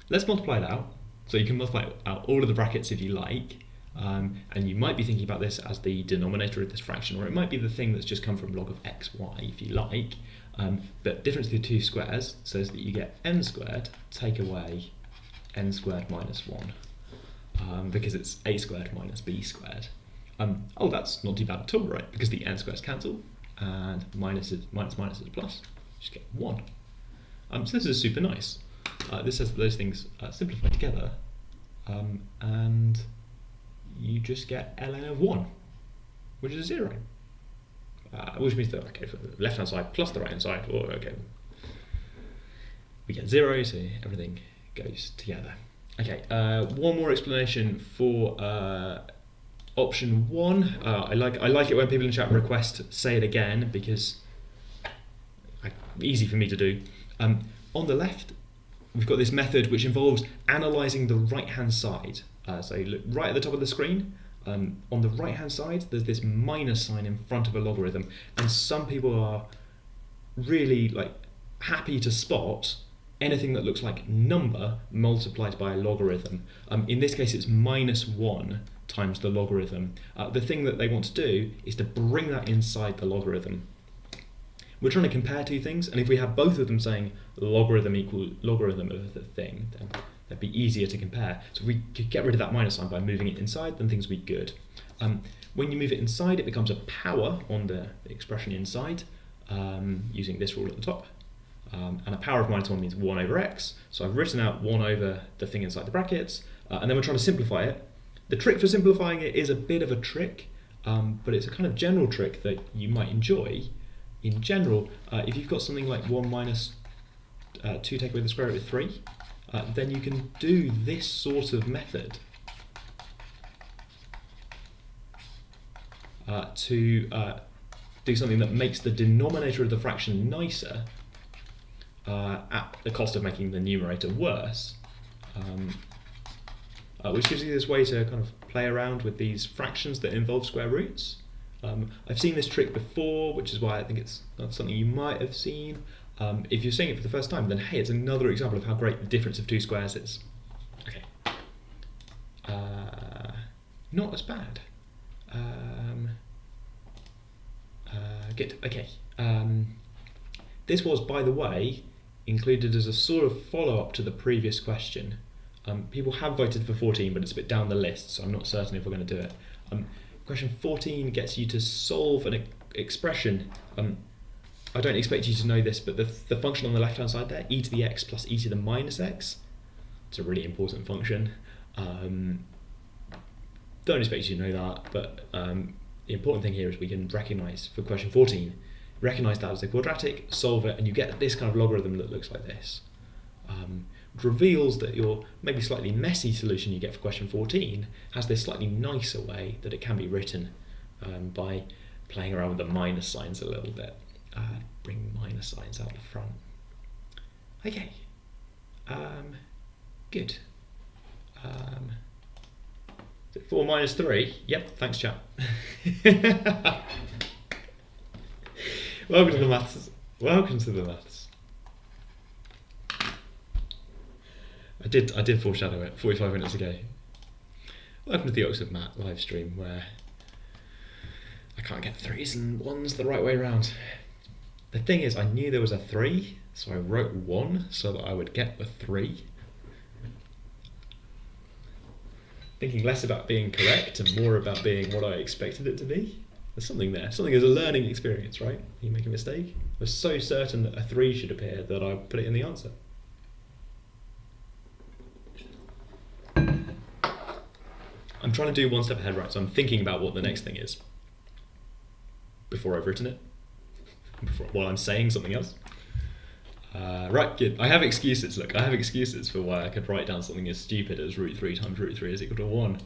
Let's multiply it out. So you can multiply out all of the brackets if you like. And you might be thinking about this as the denominator of this fraction, or it might be the thing that's just come from log of xy if you like. But difference of the 2 squares says that you get n squared take away n squared minus 1, because it's a squared minus b squared. Oh, that's not too bad at all, right? Because the n squares cancel, and minus is a plus. You just get 1. So this is super nice. This says that those things simplify together, and you just get ln of 1, which is 0. Which means that, okay, for the left-hand side plus the right-hand side, or okay, we get 0, so everything goes together. Okay, one more explanation for option 1. I like it when people in chat request say it again, because easy for me to do. On the left, we've got this method which involves analysing the right-hand side. So you look right at the top of the screen. On the right-hand side, there's this minus sign in front of a logarithm, and some people are really happy to spot anything that looks like number multiplied by a logarithm. In this case, it's minus 1 times the logarithm. The thing that they want to do is to bring that inside the logarithm. We're trying to compare 2 things, and if we have both of them saying logarithm equals logarithm of the thing, then that'd be easier to compare. So if we could get rid of that minus sign by moving it inside, then things would be good. When you move it inside, it becomes a power on the expression inside, using this rule at the top. And a power of minus 1 means 1 over x. So I've written out 1 over the thing inside the brackets, and then we're trying to simplify it. The trick for simplifying it is a bit of a trick, but it's a kind of general trick that you might enjoy. In general, if you've got something like 1 minus 2 take away the square root of 3, then you can do this sort of method to do something that makes the denominator of the fraction nicer at the cost of making the numerator worse, which gives you this way to kind of play around with these fractions that involve square roots. I've seen this trick before, which is why I think it's not something you might have seen. If you're seeing it for the first time, then hey, it's another example of how great the difference of 2 squares is. Okay. Not as bad. Good. Okay. This was, by the way, included as a sort of follow-up to the previous question. People have voted for 14, but it's a bit down the list, so I'm not certain if we're going to do it. Question 14 gets you to solve an expression. I don't expect you to know this, but the function on the left-hand side there, e to the x plus e to the minus x, it's a really important function. Don't expect you to know that, but the important thing here is we can recognise, for question 14, recognise that as a quadratic, solve it, and you get this kind of logarithm that looks like this. Which reveals that your maybe slightly messy solution you get for question 14 has this slightly nicer way that it can be written by playing around with the minus signs a little bit. Bring minus signs out the front. Okay, good. Is it 4 minus 3? Yep, thanks chat. Welcome to the maths. Welcome to the maths. I did foreshadow it 45 minutes ago. Welcome to the Oxford MAT Livestream, where I can't get 3s and 1s the right way around. The thing is, I knew there was a 3, so I wrote 1 so that I would get the 3. Thinking less about being correct and more about being what I expected it to be. There's something there. Something is a learning experience, right? You make a mistake. I was so certain that a 3 should appear that I put it in the answer. I'm trying to do one step ahead, right? So I'm thinking about what the next thing is before I've written it, while I'm saying something else. Right, good. I have excuses. Look, I have excuses for why I could write down something as stupid as root 3 times root 3 is equal to 1.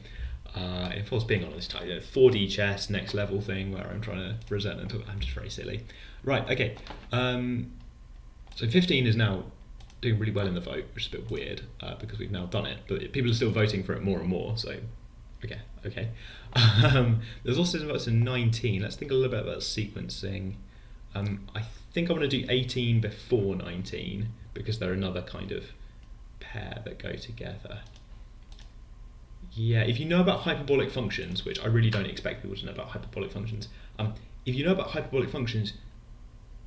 If I was being honest, 4D chess, next level thing where I'm trying to present and talk, I'm just very silly. Right, okay. So 15 is now doing really well in the vote, which is a bit weird because we've now done it, but people are still voting for it more and more, so okay. There's also votes in 19. Let's think a little bit about sequencing. I think I'm going to do 18 before 19 because they're another kind of pair that go together. Yeah, if you know about hyperbolic functions, which I really don't expect people to know about hyperbolic functions, if you know about hyperbolic functions,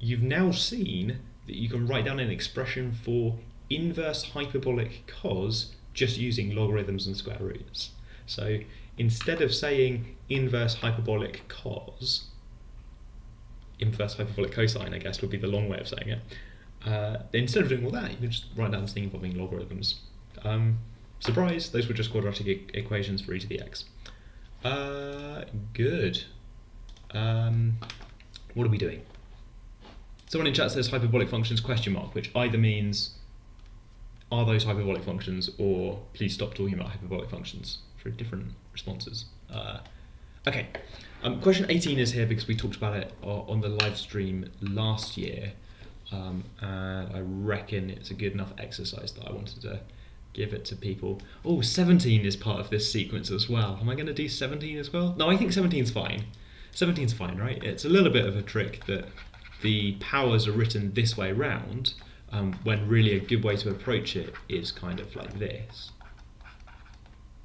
you've now seen that you can write down an expression for inverse hyperbolic cos just using logarithms and square roots. So instead of saying inverse hyperbolic cos, inverse hyperbolic cosine, I guess, would be the long way of saying it. Instead of doing all that, you can just write down this thing involving logarithms. Surprise, those were just quadratic equations for e to the x. Good. What are we doing? Someone in chat says hyperbolic functions question mark, which either means are those hyperbolic functions or please stop talking about hyperbolic functions. Very different responses. Okay, question 18 is here because we talked about it on the live stream last year, and I reckon it's a good enough exercise that I wanted to give it to people. Oh, 17 is part of this sequence as well. Am I going to do 17 as well? No, I think 17's fine. 17's fine, right? It's a little bit of a trick that the powers are written this way round, when really a good way to approach it is kind of like this.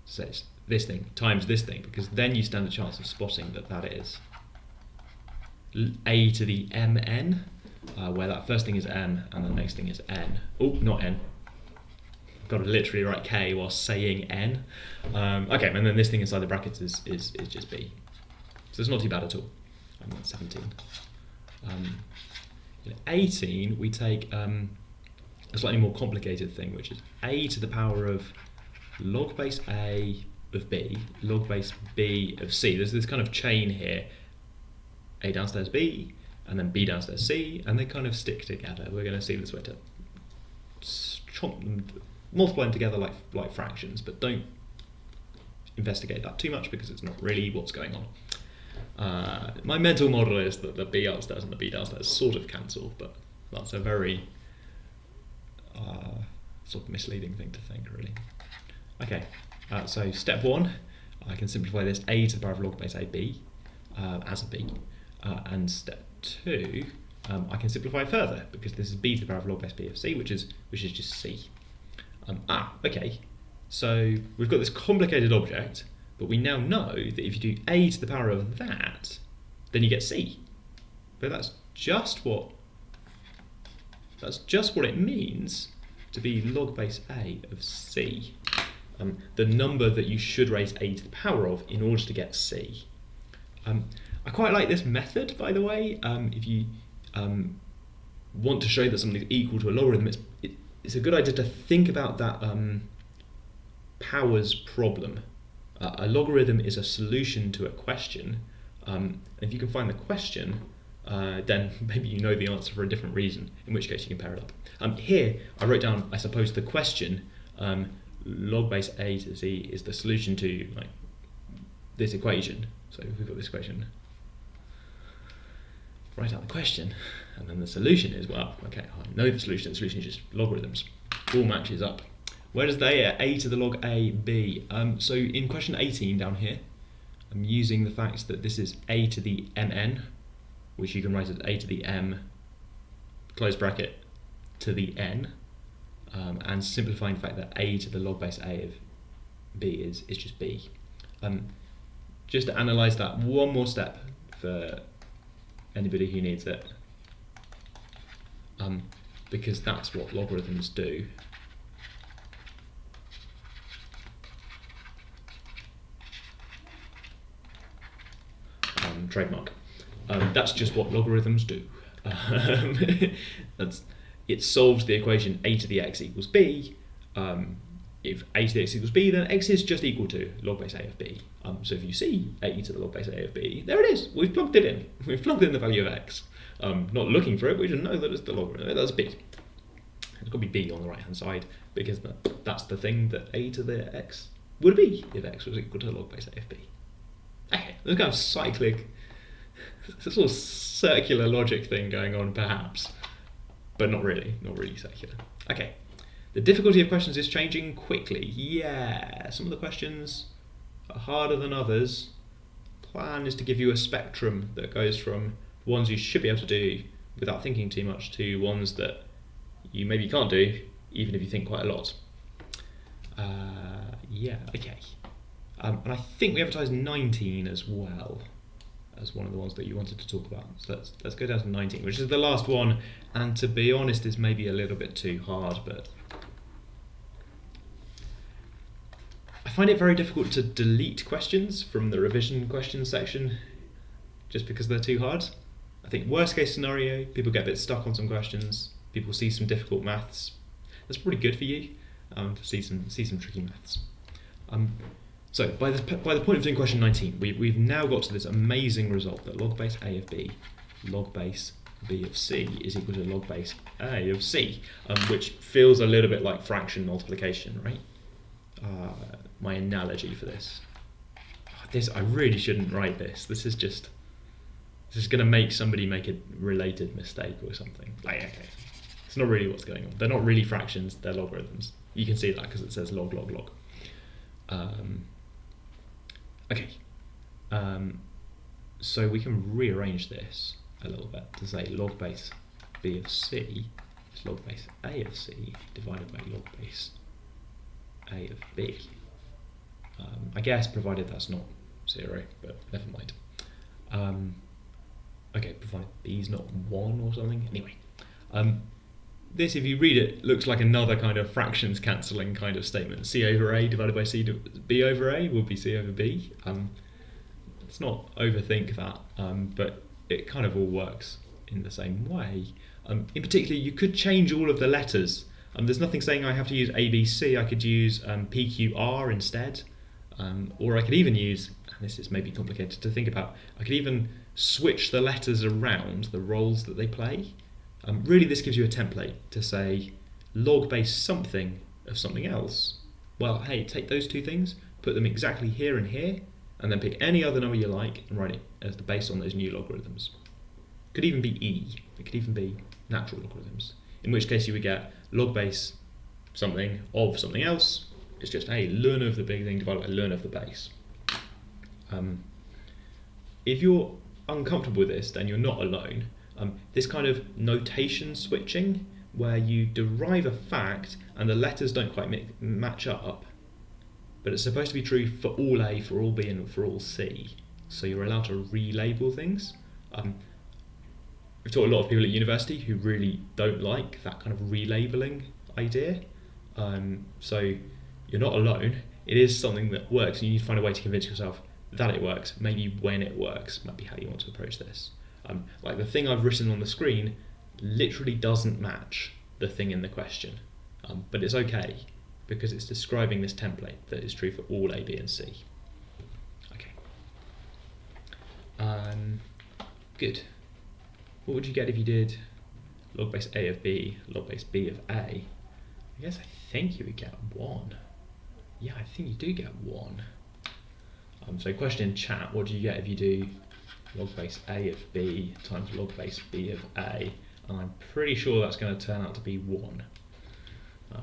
So it's this thing times this thing, because then you stand a chance of spotting that that is a to the mn, where that first thing is m and the next thing is n. Oh, not n. Got to literally write k while saying n. Okay, and then this thing inside the brackets is just b. So it's not too bad at all. I'm at 17. In 18, we take a slightly more complicated thing, which is a to the power of log base a of b, log base b of c. There's this kind of chain here, a downstairs b, and then b downstairs c, and they kind of stick together. We're going to see this way to chomp them, multiply them together like fractions, but don't investigate that too much because it's not really what's going on. My mental model is that the b upstairs and the b downstairs sort of cancel, but that's a very sort of misleading thing to think, really. Okay, so step 1, I can simplify this a to the power of log base ab as a b, and step 2, I can simplify it further because this is b to the power of log base b of c, which is just c. Okay, so we've got this complicated object, but we now know that if you do a to the power of that, then you get c. But that's just what it means to be log base a of c. The number that you should raise a to the power of in order to get c. I quite like this method, by the way. If you want to show that something is equal to a logarithm, it's a good idea to think about that powers problem. A logarithm is a solution to a question. If you can find the question, then maybe you know the answer for a different reason, in which case you can pair it up. Here, I wrote down, I suppose, the question, log base a to c is the solution to like this equation. So we've got this equation. Write out the question, and then the solution is, well, okay, I know the solution. The solution is just logarithms. All matches up. Where does the a to the log a be? So in question 18 down here, I'm using the fact that this is a to the mn, which you can write as a to the m, close bracket, to the n, and simplifying the fact that a to the log base a of b is just b. Just to analyse that one more step for anybody who needs it, because that's what logarithms do. Trademark. That's just what logarithms do. It solves the equation a to the x equals b. If a to the x equals b, then x is just equal to log base a of b. So if you see a to the log base a of b, there it is. We've plugged it in. We've plugged in the value of x. Not looking for it, we just know that it's the logarithm. That's b. It's got to be b on the right hand side, because that's the thing that a to the x would be if x was equal to log base a of b. Okay, there's kind of cyclic, sort of circular logic thing going on, perhaps, but not really circular. Okay, the difficulty of questions is changing quickly. Yeah, some of the questions are harder than others. Plan is to give you a spectrum that goes from ones you should be able to do without thinking too much to ones that you maybe can't do, even if you think quite a lot. Yeah, okay. And I think we advertised 19 as well as one of the ones that you wanted to talk about. So let's go down to 19, which is the last one. And to be honest, is maybe a little bit too hard, but I find it very difficult to delete questions from the revision questions section just because they're too hard. I think worst case scenario, people get a bit stuck on some questions. People see some difficult maths. That's probably good for you to see some tricky maths. So by the point of doing question 19, we've now got to this amazing result that log base a of b, log base b of c is equal to log base a of c, which feels a little bit like fraction multiplication, right? My analogy for this. I really shouldn't write this. This is going to make somebody make a related mistake or something. Like, okay, it's not really what's going on. They're not really fractions, they're logarithms. You can see that because it says log, log, log. Okay, so we can rearrange this a little bit to say log base b of c is log base a of c divided by log base a of b. I guess provided that's not 0, but never mind. Okay, provided b is not 1 or something. Anyway, this, if you read it, looks like another kind of fractions cancelling kind of statement. C over a divided by b over a would be c over b. Let's not overthink that, but it kind of all works in the same way. In particular, you could change all of the letters. There's nothing saying I have to use ABC. I could use PQR instead, or I could even use, and this is maybe complicated to think about, I could even switch the letters around, the roles that they play. Really, this gives you a template to say log base something of something else. Well, hey, take those two things, put them exactly here and here, and then pick any other number you like and write it as the base on those new logarithms. Could even be e. It could even be natural logarithms. In which case you would get log base something of something else. It's just, hey, ln of the big thing divided by ln of the base. If you're uncomfortable with this, then you're not alone. This kind of notation switching, where you derive a fact and the letters don't quite match up, but it's supposed to be true for all A, for all B, and for all C. So you're allowed to relabel things. We've taught a lot of people at university who really don't like that kind of relabeling idea. So you're not alone. It is something that works, and you need to find a way to convince yourself that it works. Maybe when it works might be how you want to approach this. Like the thing I've written on the screen literally doesn't match the thing in the question, but it's okay because it's describing this template that is true for all A, B, and C. Okay. Good. What would you get if you did log base A of B, log base B of A? I guess I think you would get 1. Yeah, I think you do get 1. So question in chat, what do you get if you do log base A of B times log base B of A? And I'm pretty sure that's going to turn out to be 1.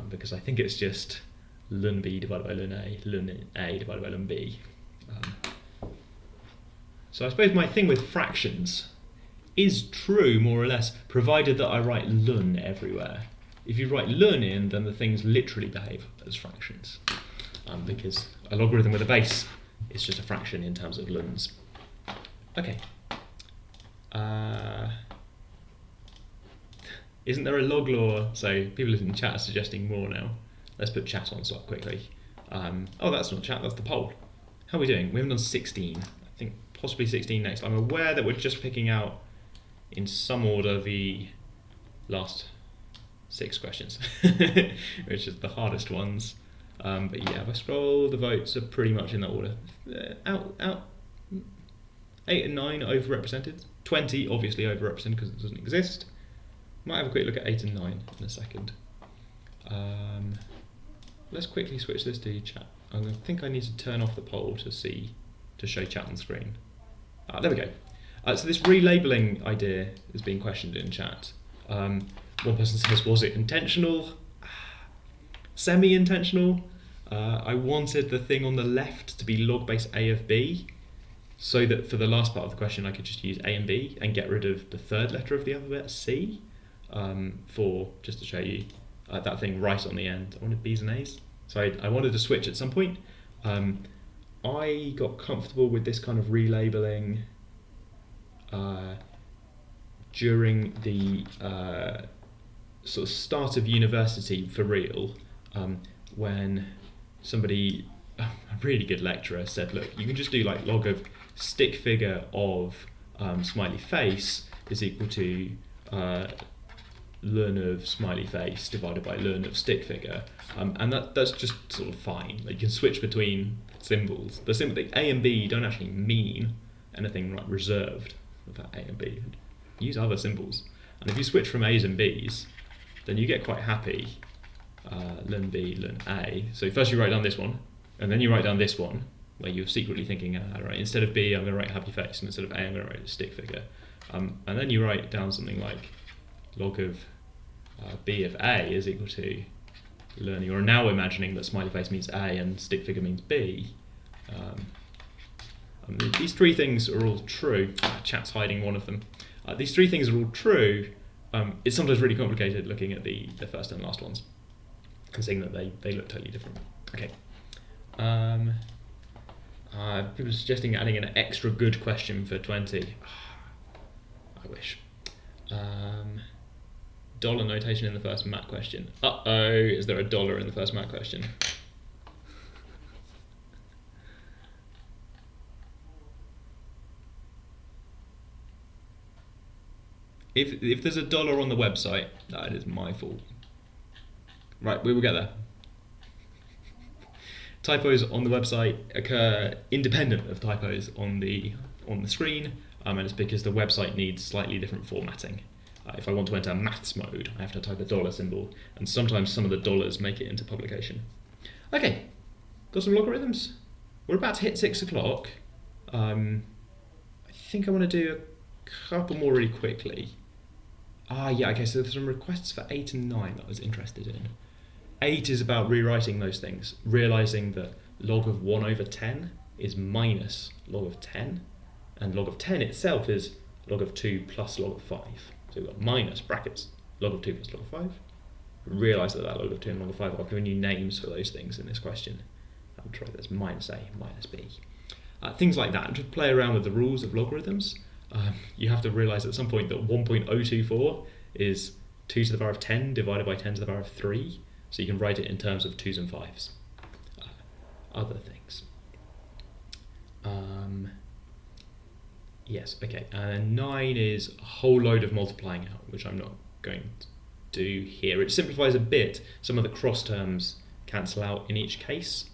Because I think it's just ln B divided by ln A divided by ln B. So I suppose my thing with fractions is true, more or less, provided that I write ln everywhere. If you write ln in, then the things literally behave as fractions. Because a logarithm with a base is just a fraction in terms of lns. Okay. Isn't there a log law? So people in the chat are suggesting more now. Let's put chat on stop quickly. Oh, that's not chat, that's the poll. How are we doing? We haven't done 16. I think possibly 16 next. I'm aware that we're just picking out, in some order, the last 6 questions, which is the hardest ones. But yeah, if I scroll, the votes are pretty much in that order. 8 and 9 are overrepresented. 20 obviously overrepresented because it doesn't exist. Might have a quick look at 8 and 9 in a second. Let's quickly switch this to chat. I think I need to turn off the poll to show chat on screen. There we go. So this relabeling idea is being questioned in chat. One person says, was it intentional? Semi-intentional. I wanted the thing on the left to be log base A of B, so that for the last part of the question I could just use A and B and get rid of the third letter of the alphabet, C, just to show you that thing right on the end. I wanted B's and A's. So I wanted to switch at some point. I got comfortable with this kind of relabeling during the sort of start of university for real, when somebody, a really good lecturer, said, look, you can just do like log of stick figure of smiley face is equal to ln of smiley face divided by ln of stick figure, and that's just sort of fine. Like, you can switch between symbols. The A and B don't actually mean anything like reserved about A and B. Use other symbols, and if you switch from A's and B's, then you get quite happy ln B, ln A. So first you write down this one, and then you write down this one, where you're secretly thinking, right, instead of B, I'm going to write happy face, and instead of A, I'm going to write a stick figure. And then you write down something like log of B of A is equal to learning. You're now imagining that smiley face means A and stick figure means B. These 3 things are all true. Chat's hiding one of them. These 3 things are all true. It's sometimes really complicated looking at the first and last ones and seeing that they look totally different. Okay. People are suggesting adding an extra good question for 20. I wish. Dollar notation in the first math question. Uh-oh, is there a dollar in the first math question? If there's a dollar on the website, that is my fault. Right, we will get there. Typos on the website occur independent of typos on the screen, and it's because the website needs slightly different formatting. If I want to enter maths mode, I have to type a dollar symbol, and sometimes some of the dollars make it into publication. Okay, got some logarithms. We're about to hit 6 o'clock. I think I want to do a couple more really quickly. Yeah, okay, so there's some requests for 8 and 9 that I was interested in. 8 is about rewriting those things, realising that log of 1 over 10 is minus log of 10, and log of 10 itself is log of 2 plus log of 5. So we've got minus brackets log of 2 plus log of 5. Realise that log of 2 and log of 5 are giving you names for those things in this question. I'll try this minus A, minus B. Things like that, and just play around with the rules of logarithms. You have to realise at some point that 1.024 is 2 to the power of 10 divided by 10 to the power of 3. So you can write it in terms of 2s and 5s. Other things. Yes, okay. And 9 is a whole load of multiplying out, which I'm not going to do here. It simplifies a bit. Some of the cross terms cancel out in each case.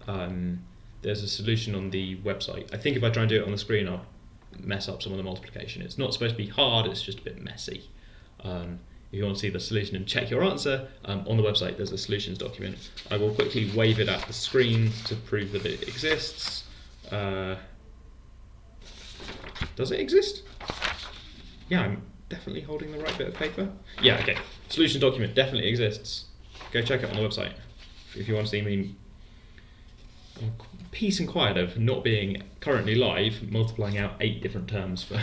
There's a solution on the website. I think if I try and do it on the screen, I'll mess up some of the multiplication. It's not supposed to be hard, it's just a bit messy. If you want to see the solution and check your answer, on the website there's a solutions document. I will quickly wave it at the screen to prove that it exists. Does it exist? Yeah, I'm definitely holding the right bit of paper. Yeah, okay. Solution document definitely exists. Go check it on the website if you want to see me peace and quiet of not being currently live, multiplying out 8 different terms for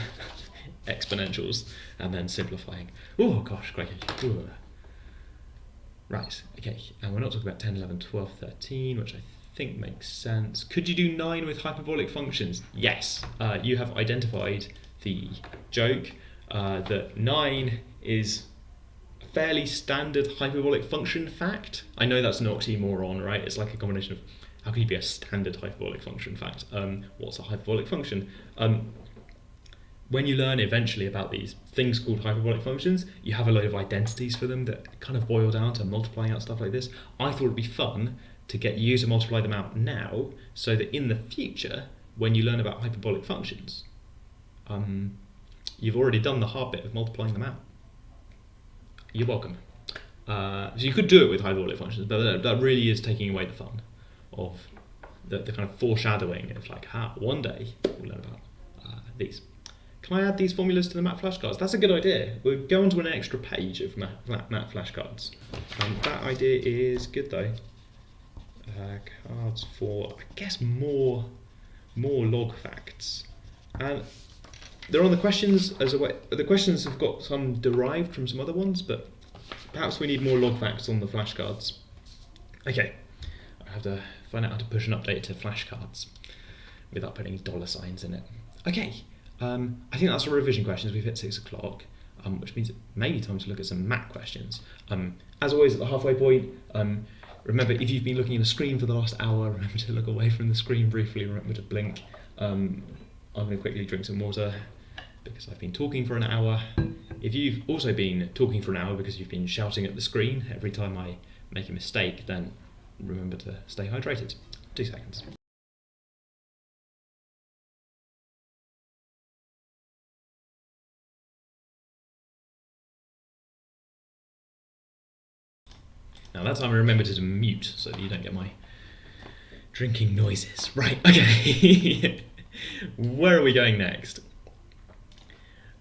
exponentials and then simplifying. Oh gosh, crikey. Ooh. Right, okay, and we're not talking about 10, 11, 12, 13, which I think makes sense. Could you do 9 with hyperbolic functions? Yes, you have identified the joke that 9 is a fairly standard hyperbolic function fact. I know that's an oxymoron, right? It's like a combination of how can you be a standard hyperbolic function fact? What's a hyperbolic function? When you learn eventually about these things called hyperbolic functions, you have a load of identities for them that kind of boil down to multiplying out stuff like this. I thought it'd be fun to get you to multiply them out now, so that in the future, when you learn about hyperbolic functions, you've already done the hard bit of multiplying them out. You're welcome. So you could do it with hyperbolic functions, but that really is taking away the fun of the kind of foreshadowing of like, one day we'll learn about these. Can I add these formulas to the MAT flashcards? That's a good idea. We'll go onto an extra page of MAT flashcards. That idea is good though. Cards for, I guess, more log facts. And they're on the questions as a way. The questions have got some derived from some other ones, but perhaps we need more log facts on the flashcards. Okay, I have to find out how to push an update to flashcards without putting $signs in it. Okay. I think that's all revision questions. We've hit 6 o'clock, which means it may be time to look at some math questions. As always, at the halfway point, remember, if you've been looking at the screen for the last hour, remember to look away from the screen briefly, remember to blink. I'm going to quickly drink some water because I've been talking for an hour. If you've also been talking for an hour because you've been shouting at the screen every time I make a mistake, then remember to stay hydrated. 2 seconds. Now that time I remembered to mute so that you don't get my drinking noises. Right, okay. Where are we going next?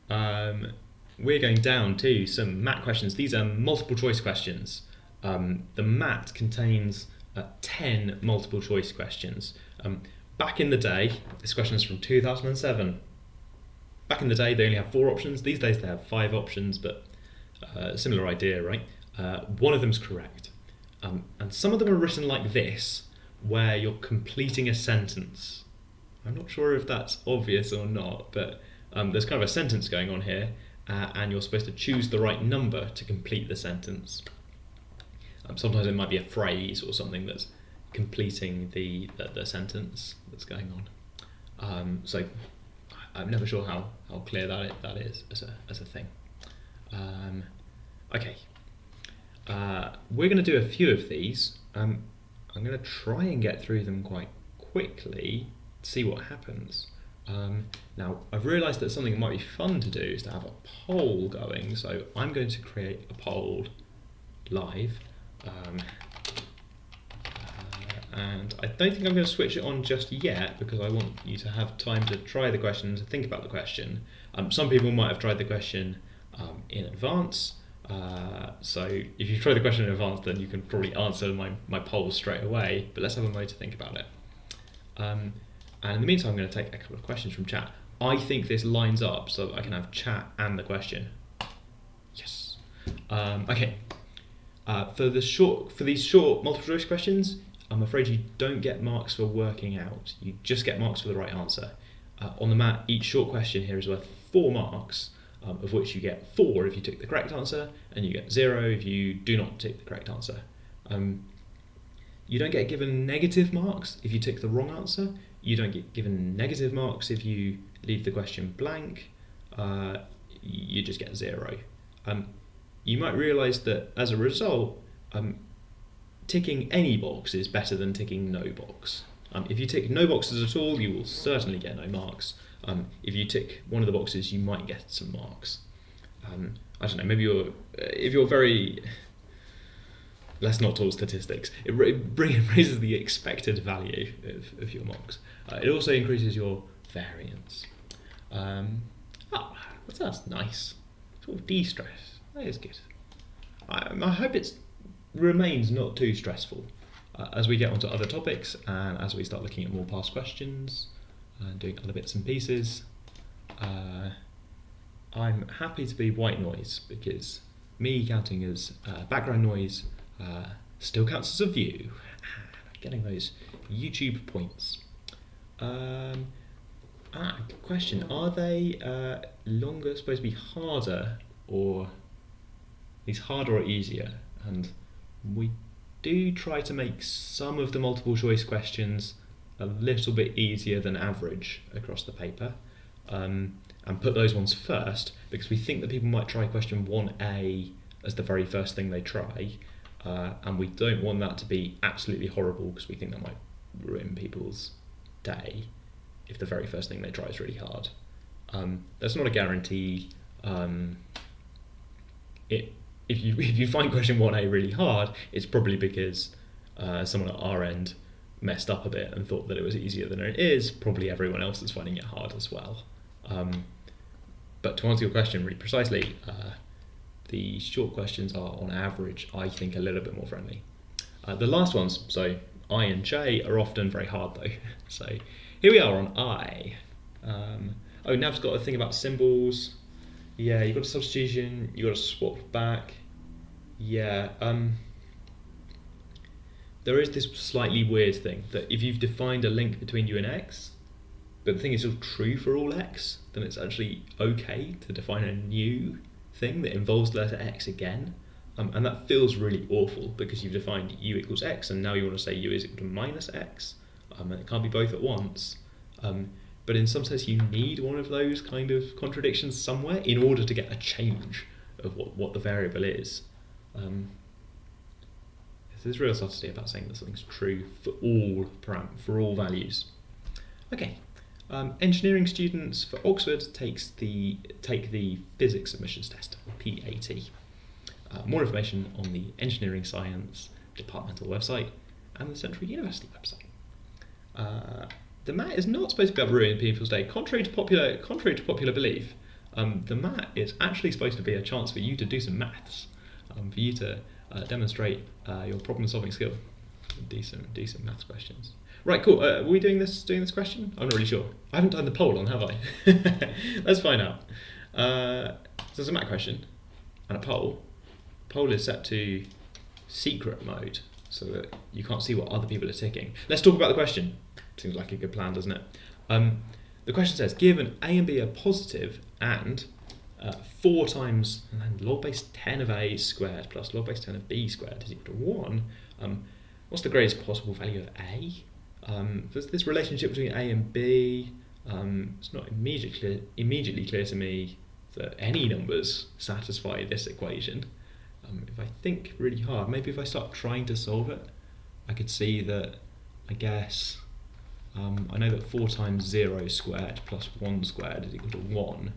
We're going down to some MAT questions. These are multiple choice questions. The MAT contains 10 multiple choice questions. Back in the day, this question is from 2007. Back in the day they only had 4 options. These days they have 5 options, but similar idea, right? One of them's correct. And some of them are written like this, where you're completing a sentence. I'm not sure if that's obvious or not, but there's kind of a sentence going on here, and you're supposed to choose the right number to complete the sentence. Sometimes it might be a phrase or something that's completing the sentence that's going on. So I'm never sure how clear that is as a thing. Okay. We're going to do a few of these. I'm going to try and get through them quite quickly, see what happens. Now, I've realised that something that might be fun to do is to have a poll going, so I'm going to create a poll live. And I don't think I'm going to switch it on just yet because I want you to have time to try the question, to think about the question. Some people might have tried the question in advance. So if you try the question in advance, then you can probably answer my poll straight away, but let's have a moment to think about it. And in the meantime, I'm going to take a couple of questions from chat. I think this lines up so that I can have chat and the question. Yes. Okay. For these short multiple choice questions, I'm afraid you don't get marks for working out. You just get marks for the right answer. On the mat, each short question here is worth 4 marks. Of which you get 4 if you tick the correct answer, and you get 0 if you do not tick the correct answer. You don't get given negative marks if you tick the wrong answer. You don't get given negative marks if you leave the question blank. You just get 0. You might realise that as a result, ticking any box is better than ticking no box. If you tick no boxes at all, you will certainly get no marks. If you tick one of the boxes, you might get some marks. I don't know, maybe if you're very let's not talk statistics. It raises the expected value of your mocks. It also increases your variance. That's nice. Sort of de-stress. That is good. I hope it remains not too stressful as we get onto other topics and as we start looking at more past questions and doing other bits and pieces. I'm happy to be white noise because me counting as background noise still counts as a view. Getting those YouTube points. Question: are they longer supposed to be harder, or these harder or easier? And we do try to make some of the multiple choice questions a little bit easier than average across the paper, and put those ones first because we think that people might try question 1A as the very first thing they try, and we don't want that to be absolutely horrible because we think that might ruin people's day if the very first thing they try is really hard. That's not a guarantee. If you find question 1A really hard, it's probably because someone at our end messed up a bit and thought that it was easier than it is. Probably everyone else is finding it hard as well. But to answer your question really precisely, the short questions are on average, I think, a little bit more friendly. The last ones, so I and J, are often very hard though. So here we are on I. Nav's got a thing about symbols. Yeah, you've got a substitution, you've got a swap back. Yeah, there is this slightly weird thing that if you've defined a link between you and X, but the thing is still true for all X, then it's actually okay to define a new thing that involves the letter X again. And that feels really awful because you've defined U equals X and now you want to say U is equal to minus X, and it can't be both at once. But in some sense you need one of those kind of contradictions somewhere in order to get a change of what the variable is. There's real subtlety about saying that something's true for all values. Okay, engineering students for Oxford take the physics admissions test, PAT. More information on the Engineering Science departmental website and the Central University website. The MAT is not supposed to be about ruining people's day, contrary to popular belief. The MAT is actually supposed to be a chance for you to do some maths, for you to demonstrate your problem-solving skill. Do some maths questions. Right, cool. Are we doing this question? I'm not really sure. I haven't done the poll on, have I? Let's find out. So there's a MAT question and a poll. Poll is set to secret mode so that you can't see what other people are ticking. Let's talk about the question. Seems like a good plan, doesn't it? The question says, given A and B are positive and 4 times log base 10 of A squared plus log base 10 of B squared is equal to 1, what's the greatest possible value of A? There's this relationship between A and B. It's not immediately clear to me that any numbers satisfy this equation. If I think really hard, maybe if I start trying to solve it, I could see that, I guess, I know that 4 times 0 squared plus 1 squared is equal to 1.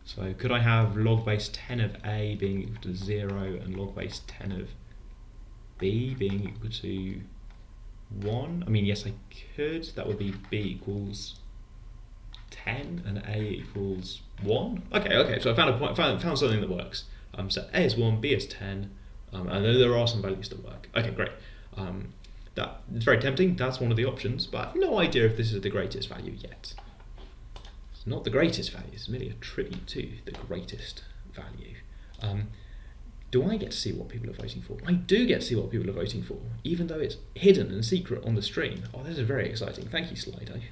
So could I have log base 10 of A being equal to 0 and log base 10 of B being equal to 1? I mean, yes, I could. That would be B equals 10 and A equals 1. Okay. So I found something that works. So A is 1, B is 10, and there are some values that work. Okay, great. That it's very tempting. That's one of the options, but I have no idea if this is the greatest value yet. It's not the greatest value. It's merely a tribute to the greatest value. Do I get to see what people are voting for? I do get to see what people are voting for, even though it's hidden and secret on the stream. Oh, this is very exciting. Thank you, Slido.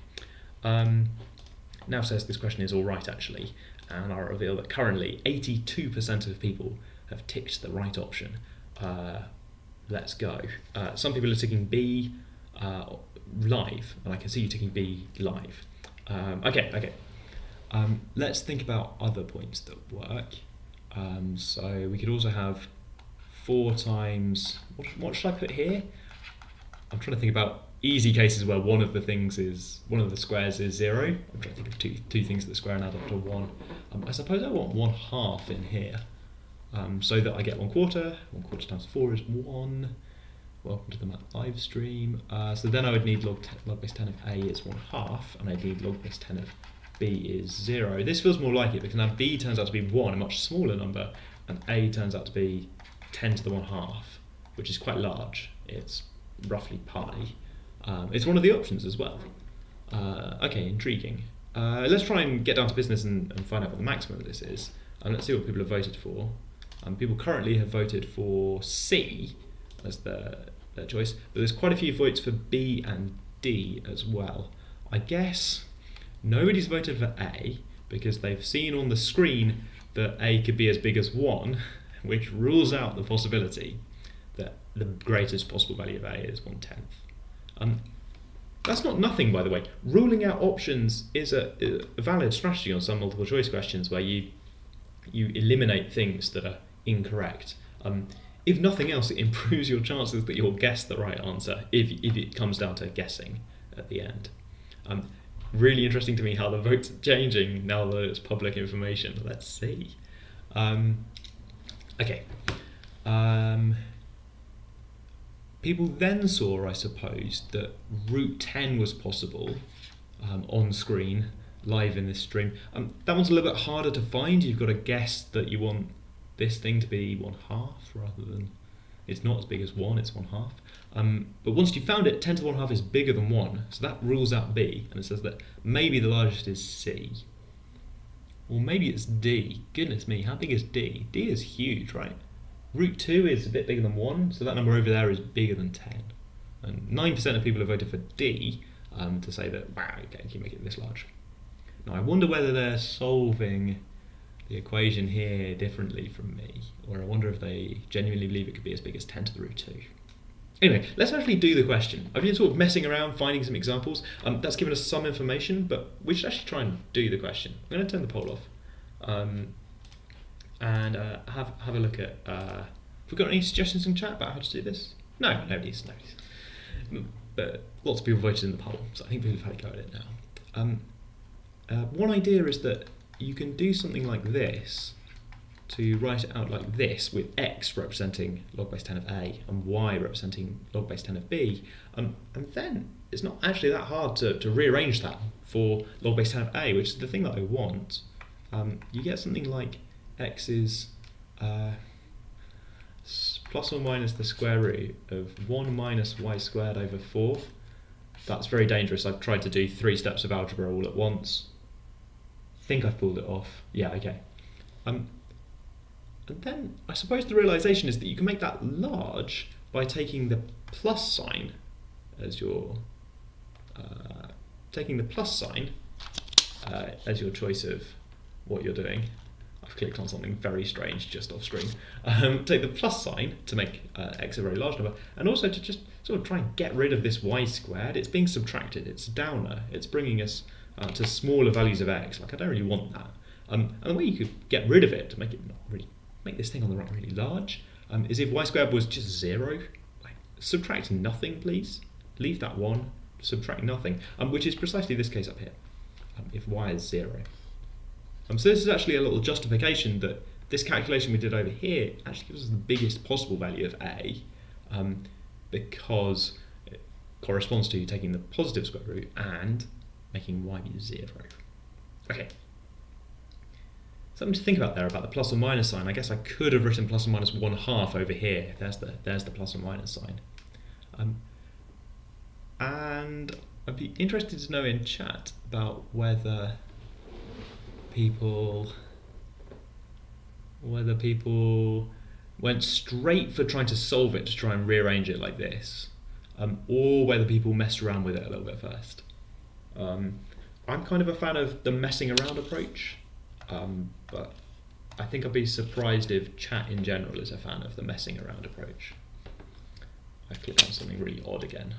Now says this question is all right, actually, and I'll reveal that currently 82% of people have ticked the right option. Let's go. Some people are ticking B live, and I can see you ticking B live. Okay. Let's think about other points that work. So we could also have 4 times, what should I put here? I'm trying to think about easy cases where one of the squares is 0. I'm trying to think of two things that square and add up to 1. I suppose I want 1/2 in here, so that I get 1/4. 1/4 times 4 is 1. Welcome to the MAT Livestream. So then I would need log base 10 of A is 1/2, and I need log base 10 of B is 0. This feels more like it because now B turns out to be 1, a much smaller number, and A turns out to be 10 to the 1/2, which is quite large. It's roughly pi. It's one of the options as well. Okay, intriguing. Let's try and get down to business and find out what the maximum of this is. Let's see what people have voted for. People currently have voted for C as their choice, but there's quite a few votes for B and D as well. I guess nobody's voted for A because they've seen on the screen that A could be as big as 1, which rules out the possibility that the greatest possible value of A is 1/10. That's not nothing, by the way. Ruling out options is a valid strategy on some multiple choice questions where you eliminate things that are incorrect. If nothing else, it improves your chances that you'll guess the right answer if it comes down to guessing at the end. Really interesting to me how the votes are changing now that it's public information. Let's see. Okay. People then saw, I suppose, that root 10 was possible on screen, live in this stream. That one's a little bit harder to find. You've got to guess that you want this thing to be 1/2 rather than, it's not as big as 1, it's 1/2. But once you found it, 10 to the 1/2 is bigger than 1, so that rules out B, and it says that maybe the largest is C. Or maybe it's D. Goodness me, how big is D? D is huge, right? Root 2 is a bit bigger than 1, so that number over there is bigger than 10. And 9% of people have voted for D to say that, wow, okay, can you make it this large? Now I wonder whether they're solving the equation here differently from me, or I wonder if they genuinely believe it could be as big as 10 to the root 2. Anyway, let's actually do the question. I've been sort of messing around, finding some examples. That's given us some information, but we should actually try and do the question. I'm going to turn the poll off and have a look at. Have we got any suggestions in chat about how to do this? No, nobody's. But lots of people voted in the poll, so I think people have had a go at it now. One idea is that you can do something like this to write it out like this, with x representing log base 10 of A and y representing log base 10 of B, and then it's not actually that hard to rearrange that for log base 10 of A, which is the thing that I want. You get something like x is plus or minus the square root of 1 minus y squared over 4. That's very dangerous. I've tried to do 3 steps of algebra all at once. I think I've pulled it off. Yeah, okay. And then I suppose the realization is that you can make that large by taking the plus sign as your choice of what you're doing. I've clicked on something very strange just off screen. Take the plus sign to make x a very large number, and also to just sort of try and get rid of this y squared. It's being subtracted, it's a downer, it's bringing us to smaller values of x. Like, I don't really want that. And the way you could get rid of it to make it not really, make this thing on the right really large, is if y squared was just 0, like, subtract nothing, please. Leave that 1, subtract nothing, which is precisely this case up here, if y is 0. So this is actually a little justification that this calculation we did over here actually gives us the biggest possible value of A, because it corresponds to taking the positive square root and making y be 0. Okay. Something to think about there about the plus or minus sign. I guess I could have written plus or minus 1/2 over here. There's the plus or minus sign. And I'd be interested to know in chat about whether people went straight for trying to solve it to try and rearrange it like this, or whether people messed around with it a little bit first. I'm kind of a fan of the messing around approach, but I think I'd be surprised if chat in general is a fan of the messing around approach. I've clicked on something really odd again.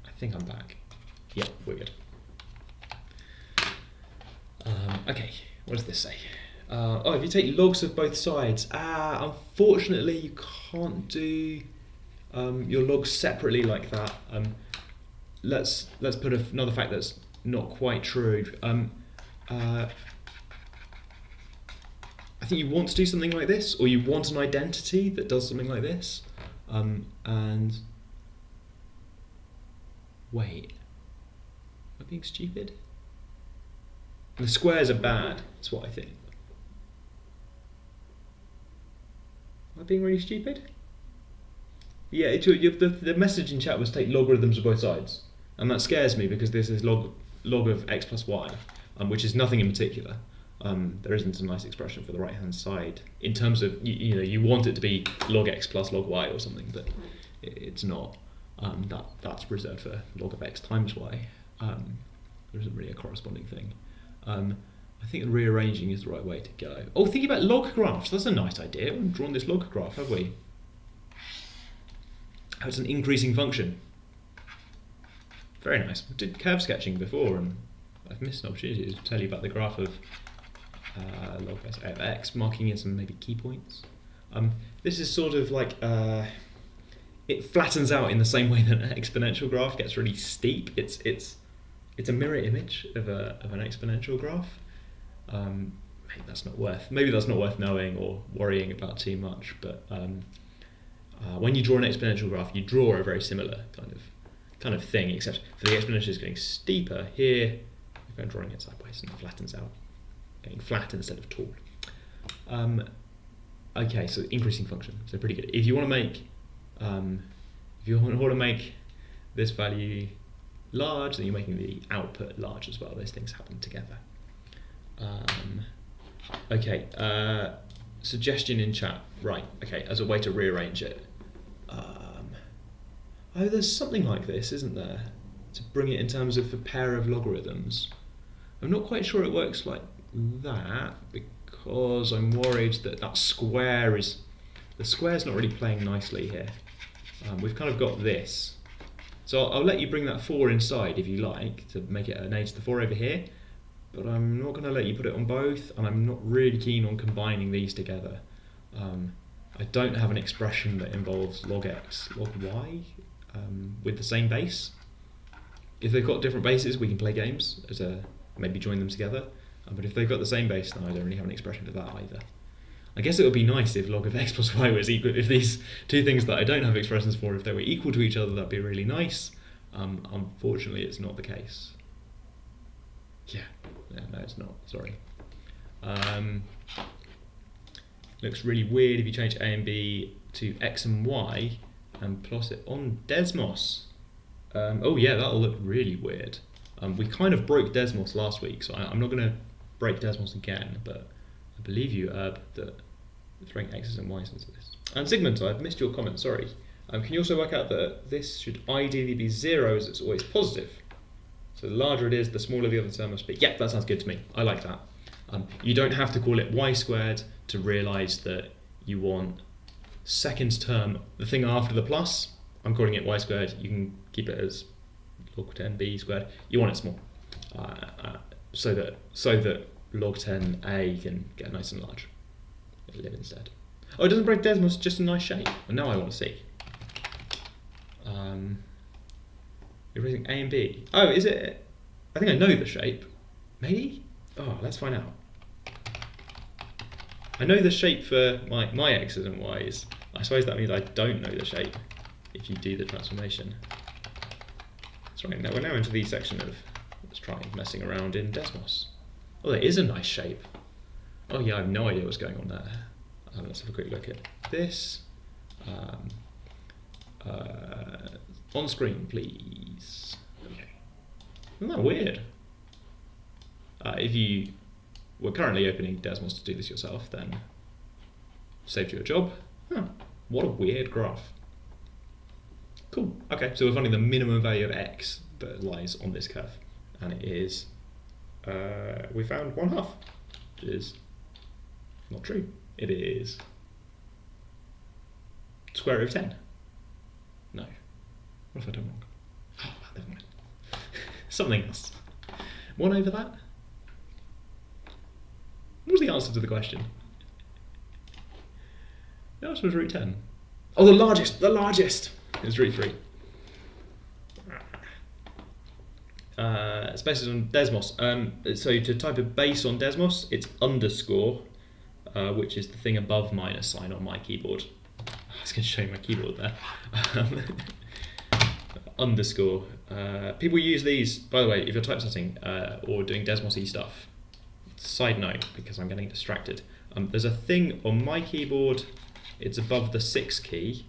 I think I'm back. Yeah, we're good. Okay, what does this say? If you take logs of both sides, unfortunately you can't do your logs separately like that. Let's put another fact that's not quite true. I think you want to do something like this, or you want an identity that does something like this. And wait, am I being stupid? The squares are bad, that's what I think. Am I being really stupid? Yeah, the message in chat was take logarithms of both sides, and that scares me because this is log of x plus y, which is nothing in particular. There isn't a nice expression for the right hand side in terms of you want it to be log x plus log y or something, but it's not. That's reserved for log of x times y. There isn't really a corresponding thing. I think rearranging is the right way to go. Oh, thinking about log graphs, that's a nice idea. We haven't drawn this log graph, have we? Oh, it's an increasing function. Very nice. We did curve sketching before, and I've missed an opportunity to tell you about the graph of log of x, marking in some maybe key points. This is sort of like it flattens out in the same way that an exponential graph gets really steep. It's a mirror image of an exponential graph. Maybe that's not worth knowing or worrying about too much. But when you draw an exponential graph, you draw a very similar kind of thing, except for the exponential is getting steeper here. If I'm drawing it sideways, and it flattens out, getting flat instead of tall. Okay, so increasing function, so pretty good. If you want to make this value large, then you're making the output large as well. Those things happen together. Okay, suggestion in chat. Right, okay, as a way to rearrange it. Oh, there's something like this, isn't there? To bring it in terms of a pair of logarithms. I'm not quite sure it works like that because I'm worried that the square's not really playing nicely here. We've kind of got this. So I'll let you bring that 4 inside if you like to make it an a to the 4 over here, but I'm not going to let you put it on both, and I'm not really keen on combining these together. I don't have an expression that involves log x, log y with the same base. If they've got different bases, we can play games, maybe join them together, but if they've got the same base, then I don't really have an expression for that either. I guess it would be nice if log of x plus y was equal, if these two things that I don't have expressions for, if they were equal to each other, that'd be really nice. Unfortunately, it's not the case. Yeah, no, it's not, sorry. Looks really weird if you change a and b to x and y and plot it on Desmos. Oh yeah, that'll look really weird. We kind of broke Desmos last week, so I'm not going to break Desmos again, but I believe you, Herb, that throwing x's and y's into this. And Sigmund, I've missed your comment, sorry. Can you also work out that this should ideally be 0 as it's always positive? So the larger it is, the smaller the other term must be. Yeah, that sounds good to me. I like that. You don't have to call it y squared to realise that you want second term, the thing after the plus. I'm calling it y squared. You can keep it as log 10b squared. You want it small, so that log 10a can get nice and large. It'll live instead. Oh, it doesn't break Desmos, just a nice shape. And now I want to see. You're raising a and b. Oh, is it? I think I know the shape. Maybe? Oh, let's find out. I know the shape for my x's and y's. I suppose that means I don't know the shape if you do the transformation. That's right, now we're now into the section of let's try messing around in Desmos. Oh, there is a nice shape. Oh yeah, I have no idea what's going on there. Let's have a quick look at this. On screen, please. Okay. Isn't that weird? If you were currently opening Desmos to do this yourself, then saved you a job. Huh, what a weird graph. Cool. Okay, so we're finding the minimum value of x that lies on this curve, and it is we found 1/2, which is not true. It is square root of 10. No. What have I done wrong? Oh, never mind. Something else. 1 over that? What was the answer to the question? The answer was root 10. Oh, the largest! It was root 3. Spaces on Desmos. So to type a base on Desmos, it's underscore, which is the thing above minus sign on my keyboard. was going to show you my keyboard there. Underscore. People use these, by the way, if you're typesetting or doing Desmos-y stuff. Side note, because I'm getting distracted. There's a thing on my keyboard. It's above the 6 key.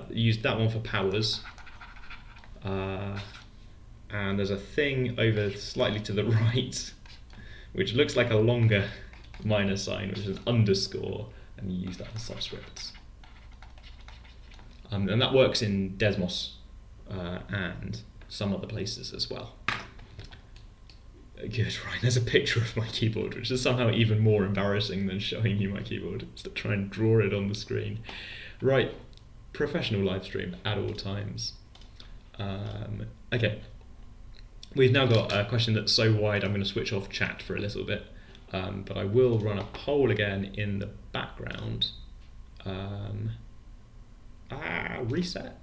Use that one for powers. And there's a thing over slightly to the right, which looks like a longer minus sign, which is an underscore, and you use that for subscripts. And that works in Desmos and some other places as well. Good, right, there's a picture of my keyboard, which is somehow even more embarrassing than showing you my keyboard. So try and draw it on the screen. Right, professional live stream at all times. Okay, we've now got a question that's so wide I'm going to switch off chat for a little bit, but I will run a poll again in the background. Reset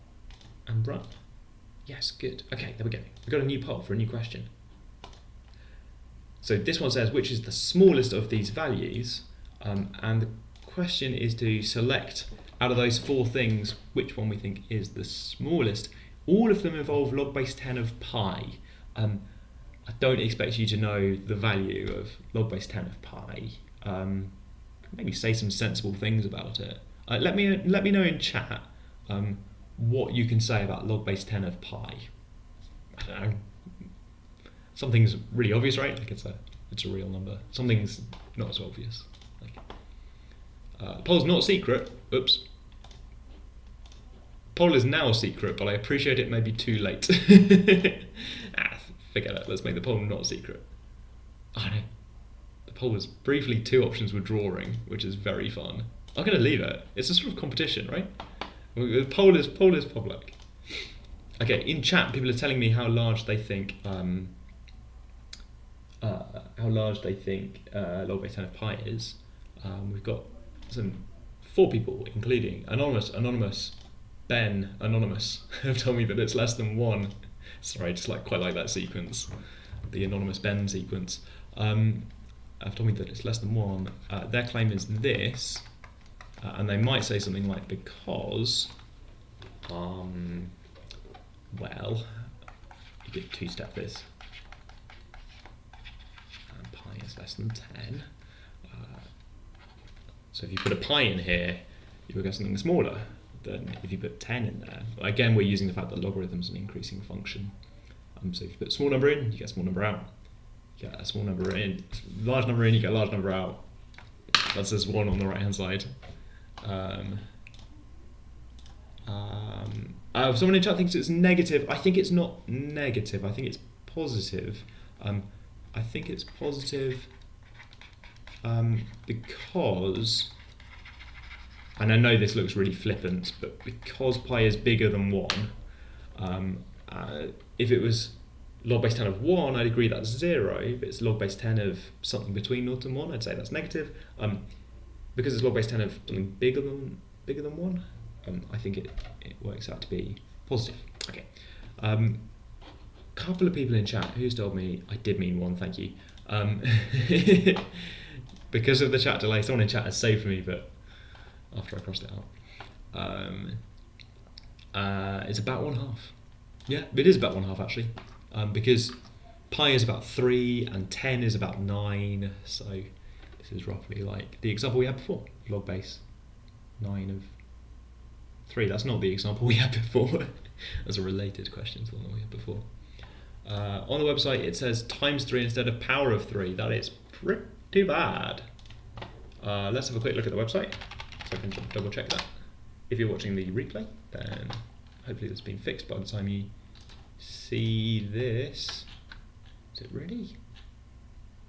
and run. Yes, good. Okay, there we go. We've got a new poll for a new question. So this one says, which is the smallest of these values? And the question is to select out of those 4 things, which one we think is the smallest. All of them involve log base 10 of pi. I don't expect you to know the value of log base 10 of pi. Maybe say some sensible things about it. Let me know in chat what you can say about log base 10 of pi. I don't know. Something's really obvious, right? Like it's a real number. Something's not so obvious. Like, poll's not secret. Oops. Poll is now secret, but I appreciate it may be too late. Forget it. Let's make the poll not secret. Oh no. The poll was briefly 2 options were drawing, which is very fun. I'm going to leave it. It's a sort of competition, right? The poll is public. Okay, in chat, people are telling me how large they think log base 10 of pi is. We've got 4 people, including anonymous, Ben, anonymous, have told me that it's less than 1. Sorry, I just quite like that sequence, the anonymous Ben sequence. Have told me that it's less than 1. Their claim is this, and they might say something like because, well, you could 2-step this. And pi is less than 10. So if you put a pi in here, you will get something smaller than if you put 10 in there. Again, we're using the fact that logarithms are an increasing function. So if you put a small number in, you get a small number out. You get a small number in, large number in, you get a large number out. That says 1 on the right hand side. Someone in chat thinks it's negative. I think it's not negative. I think it's positive. I think it's positive because, and I know this looks really flippant, but because pi is bigger than 1, if it was log base 10 of 1, I'd agree that's 0. If it's log base 10 of something between 0 and 1, I'd say that's negative. Because it's log base 10 of something bigger than 1, I think it works out to be positive. Okay. Couple of people in chat who's told me I did mean 1, thank you. Because of the chat delay, someone in chat has saved me, but after I crossed it out. It's about 1/2. Yeah, it is about 1/2 actually, because pi is about 3 and 10 is about 9, so this is roughly like the example we had before, log base 9 of 3. That's not the example we had before. That's a related question to the one we had before. On the website it says times 3 instead of power of 3. That is pretty bad. Let's have a quick look at the website so I can double check that. If you're watching the replay, then hopefully it's been fixed by the time you see this. Is it really?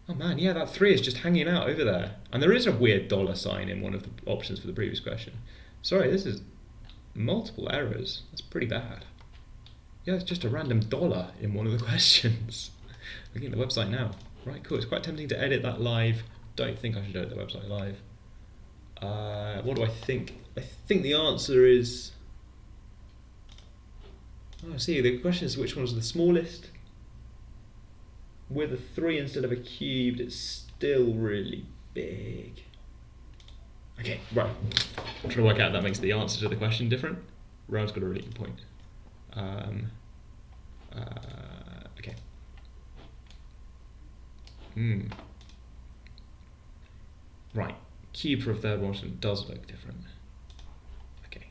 Oh man, yeah, that 3 is just hanging out over there. And there is a weird dollar sign in one of the options for the previous question. Sorry, this is multiple errors. That's pretty bad. Yeah, it's just a random dollar in one of the questions. Looking at the website now. Right, cool. It's quite tempting to edit that live. Don't think I should edit the website live. What do I think? I think the answer is... Oh, I see. The question is which one is the smallest? With a 3 instead of a cubed, it's still really big. Okay, right. I'm trying to work out if that makes the answer to the question different. Round's got a really good point. Okay. Right. Cube for a third one does look different. Okay.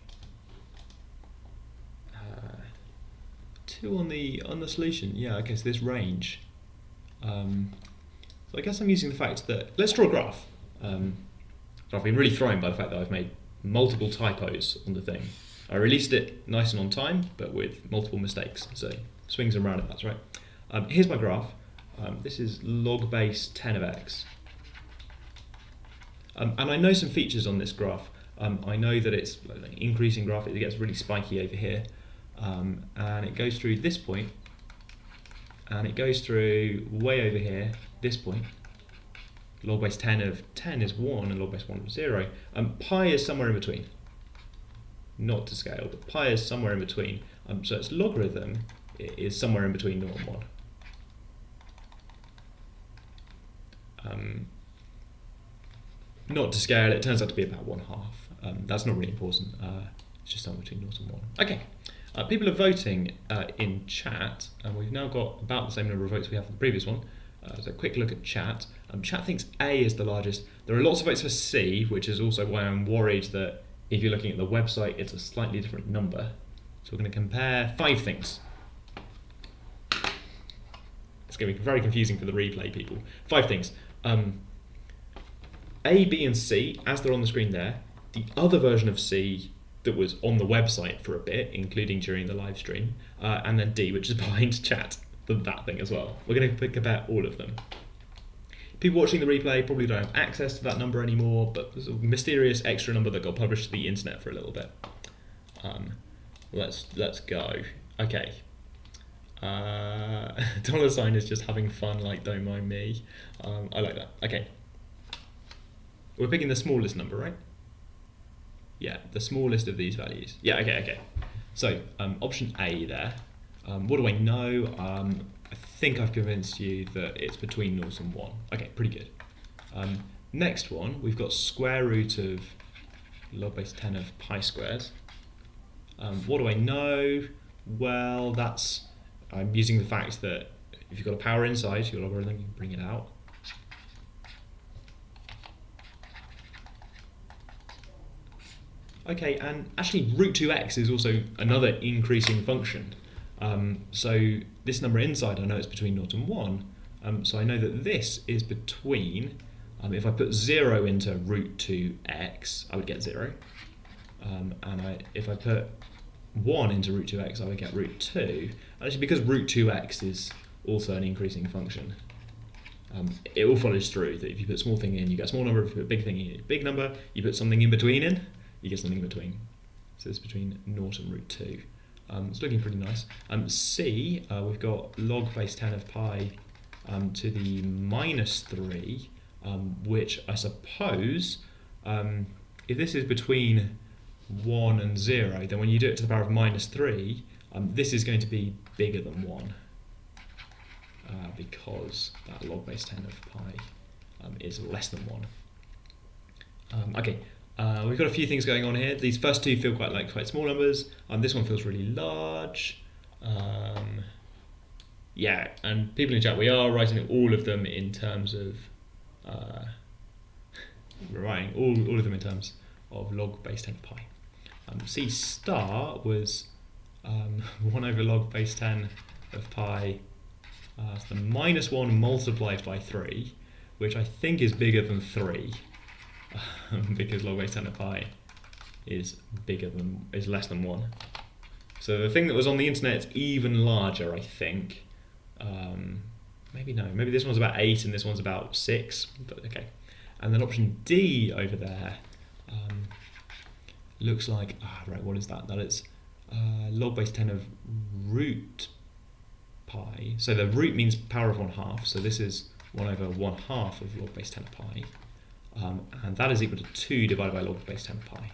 2 on the solution. Yeah. Okay. So this range. So I guess I'm using the fact that let's draw a graph. I've been really thrown by the fact that I've made multiple typos on the thing. I released it nice and on time, but with multiple mistakes. So swings and roundabouts, right? Here's my graph. This is log base 10 of x. And I know some features on this graph. I know that it's an increasing graph. It gets really spiky over here. And it goes through this point. And it goes through way over here, this point. Log base 10 of 10 is 1 and log base 1 of 0. Pi is somewhere in between. Not to scale, but pi is somewhere in between. So its logarithm is somewhere in between 0 and 1. Not to scale, it turns out to be about 1/2. That's not really important. It's just somewhere between 0 and 1. Okay. People are voting in chat, and we've now got about the same number of votes we have for the previous one. So a quick look at chat. Chat thinks A is the largest. There are lots of votes for C, which is also why I'm worried that if you're looking at the website, it's a slightly different number. So we're going to compare 5 things. It's going to be very confusing for the replay people. 5 things. A, B, and C, as they're on the screen there. The other version of C that was on the website for a bit, including during the live stream. And then D, which is behind chat. That thing as well. We're going to compare all of them. People watching the replay probably don't have access to that number anymore, but there's a mysterious extra number that got published to the internet for a little bit. Let's go. Okay. $sign is just having fun, like don't mind me. I like that. Okay. We're picking the smallest number, right? Yeah, the smallest of these values. Yeah, okay. So option A there. What do I know? I think I've convinced you that it's between 0 and 1. Okay, pretty good. Next one, we've got square root of log base 10 of pi squared. What do I know? Well, I'm using the fact that if you've got a power inside your logarithm, you can bring it out. Okay, and actually root 2x is also another increasing function. So this number inside, I know it's between 0 and 1. So I know that this is between, if I put 0 into root 2x, I would get 0. And if I put 1 into root 2x, I would get root 2. Actually, because root 2x is also an increasing function, it all follows through that if you put small thing in, you get a small number. If you put big thing in, you get a big number. You put something in between in, you get something in between. So it's between 0 and root 2. It's looking pretty nice. C, we've got log base 10 of pi to the minus 3, which I suppose, if this is between 1 and 0, then when you do it to the power of minus 3, this is going to be bigger than 1, because that log base 10 of pi is less than 1. Okay. We've got a few things going on here. These first two feel quite small numbers. This one feels really large. Yeah, and people in chat, we are writing all of them in terms of we're writing all of them in terms of log base 10 of pi. C star was 1 over log base 10 of pi. It's the minus 1 multiplied by 3, which I think is bigger than 3. Because log base 10 of pi is less than 1. So the thing that was on the internet is even larger, I think. Maybe this one's about 8 and this one's about 6, but okay. And then option D over there looks like, right, what is that? That is log base 10 of root pi. So the root means power of 1/2, so this is 1 over 1/2 of log base 10 of pi. And that is equal to 2 divided by log base 10 of pi.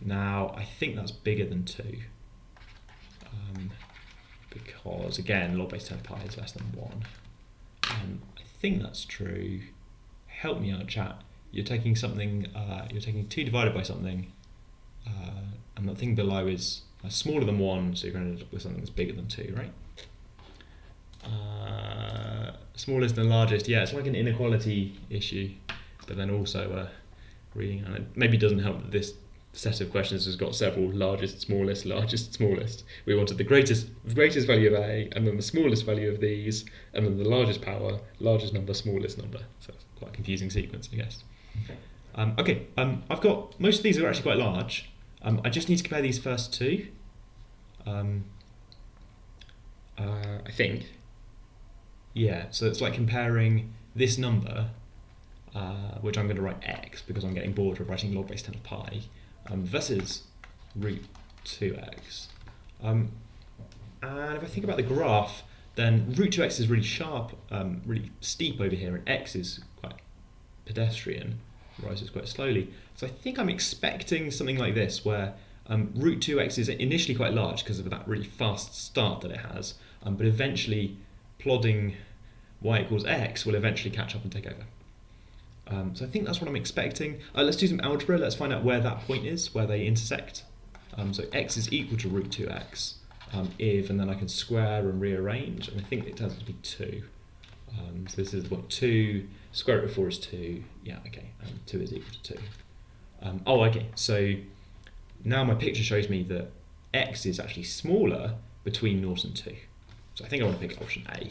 Now, I think that's bigger than 2. Because, again, log base 10 of pi is less than 1. I think that's true. Help me out, chat. you're taking something, you're taking 2 divided by something, and the thing below is smaller than 1, so you're going to end up with something that's bigger than 2, right? Smallest and largest, yeah, it's like an inequality issue, but then also reading, and it maybe doesn't help that this set of questions has got several largest, smallest, largest, smallest. We wanted the greatest value of A, and then the smallest value of these, and then the largest power, largest number, smallest number. So it's quite a confusing sequence, I guess. Okay, I've got, most of these are actually quite large. I just need to compare these first 2. I think. Yeah, so it's like comparing this number, which I'm going to write x because I'm getting bored of writing log base 10 of pi, versus root 2x. And if I think about the graph, then root 2x is really sharp, really steep over here, and x is quite pedestrian, rises quite slowly. So I think I'm expecting something like this, where root 2x is initially quite large because of that really fast start that it has, but eventually plodding y equals x will eventually catch up and take over. So I think that's what I'm expecting. Let's do some algebra. Let's find out where that point is, where they intersect. So x is equal to root 2x if, and then I can square and rearrange, and I think it turns out to be 2. So this is what 2, square root of 4 is 2. Yeah, okay, 2 is equal to 2. Oh, okay, so now my picture shows me that x is actually smaller between 0 and 2. So I think I want to pick option A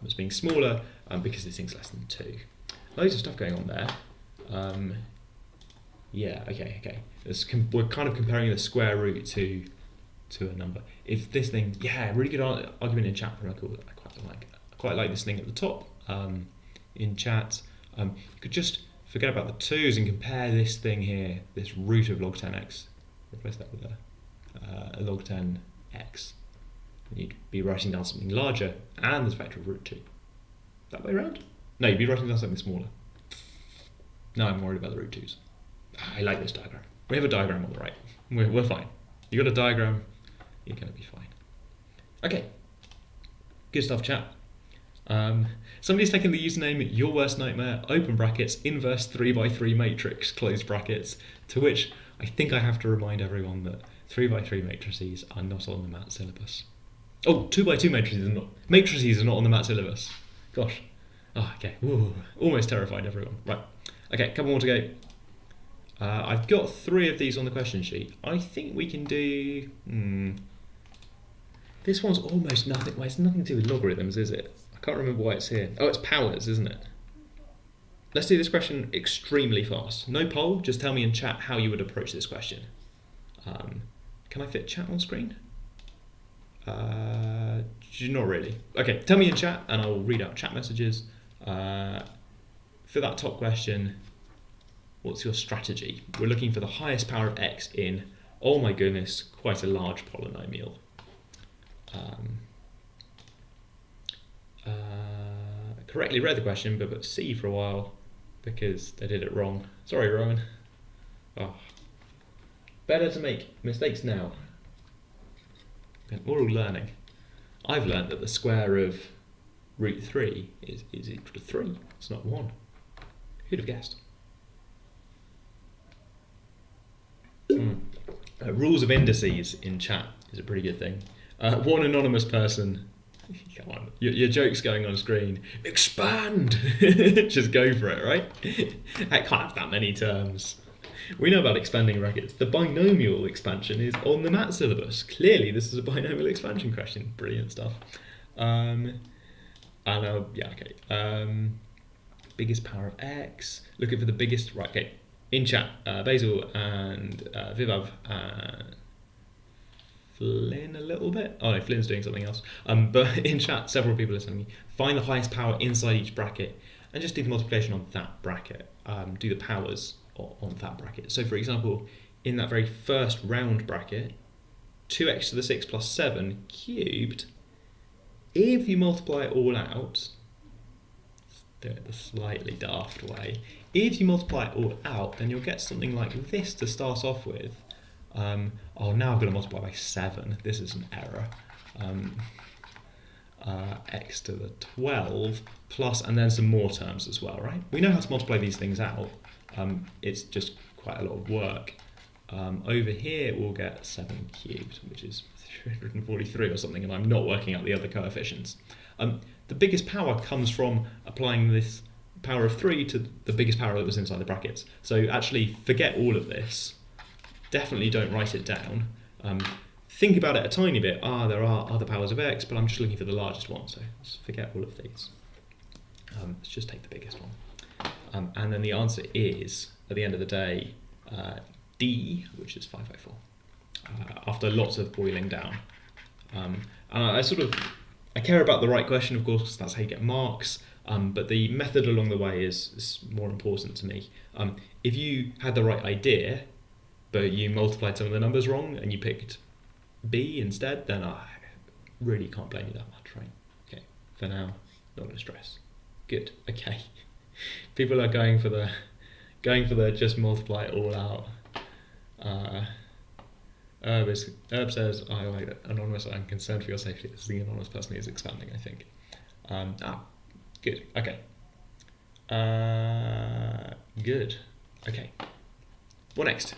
as being smaller because this thing's less than 2. Loads of stuff going on there. Yeah, okay. We're kind of comparing the square root to a number. If this thing, yeah, really good argument in chat. I quite like this thing at the top in chat. You could just forget about the 2's and compare this thing here, this root of log 10x. Replace that with a log 10x. And you'd be writing down something larger and there's a factor of root 2. That way around? No, you'd be writing down something smaller. No, I'm worried about the root 2's. I like this diagram. We have a diagram on the right. We're fine. You got a diagram, you're going to be fine. Okay. Good stuff, chat. Somebody's taken the username your worst nightmare, open brackets, inverse 3x3 matrix, close brackets, to which I think I have to remind everyone that 3x3 matrices are not on the MAT syllabus. Oh, 2x2 matrices are not on the MAT syllabus. Gosh. Oh, okay. Ooh, almost terrified everyone. Right. Okay, couple more to go. I've got 3 of these on the question sheet. I think we can do... This one's almost nothing. Well, it's nothing to do with logarithms, is it? I can't remember why it's here. Oh, it's powers, isn't it? Let's do this question extremely fast. No poll, just tell me in chat how you would approach this question. Can I fit chat on screen? Not really. Okay, tell me in chat and I'll read out chat messages. For that top question, what's your strategy? We're looking for the highest power of x in, oh my goodness, quite a large polynomial. Correctly read the question, but C for a while because they did it wrong. Sorry, Rowan. Oh. Better to make mistakes now. We're all learning. I've learned that the square of root 3 is equal to 3. It's not 1. Who'd have guessed? Rules of indices in chat is a pretty good thing. One anonymous person, come on, your joke's going on screen. Expand! Just go for it, right? I can't have that many terms. We know about expanding brackets. The binomial expansion is on the MAT syllabus. Clearly, this is a binomial expansion question. Brilliant stuff. Yeah, okay. Biggest power of x. Looking for the biggest. Right, okay. In chat, Basil and Vivav and Flynn a little bit. Oh no, Flynn's doing something else. But in chat, several people are telling me find the highest power inside each bracket and just do the multiplication on that bracket. Do the powers on that bracket. So for example, in that very first round bracket, 2x to the 6 plus 7 cubed, if you multiply it all out, let's do it the slightly daft way, if you multiply it all out, then you'll get something like this to start off with. Oh, now I've got to multiply by 7. This is an error. X to the 12 plus, and then some more terms as well, right? We know how to multiply these things out. it's just quite a lot of work. Over here we'll get 7 cubed, which is 343 or something, and I'm not working out the other coefficients. The biggest power comes from applying this power of 3 to the biggest power that was inside the brackets. So actually forget all of this. Definitely don't write it down. Think about it a tiny bit. There are other powers of x, but I'm just looking for the largest one, so let's forget all of these. Let's just take the biggest one. And then the answer is, at the end of the day, D, which is 504, after lots of boiling down. And I care about the right question, of course, because that's how you get marks, but the method along the way is more important to me. If you had the right idea, but you multiplied some of the numbers wrong and you picked B instead, then I really can't blame you that much, right? Okay, for now, not going to stress. Good, okay. People are going for the just multiply it all out. Herb says, I like it. Anonymous, I'm concerned for your safety. This is the anonymous person who is expanding, I think. Good, okay. Good, okay. What next?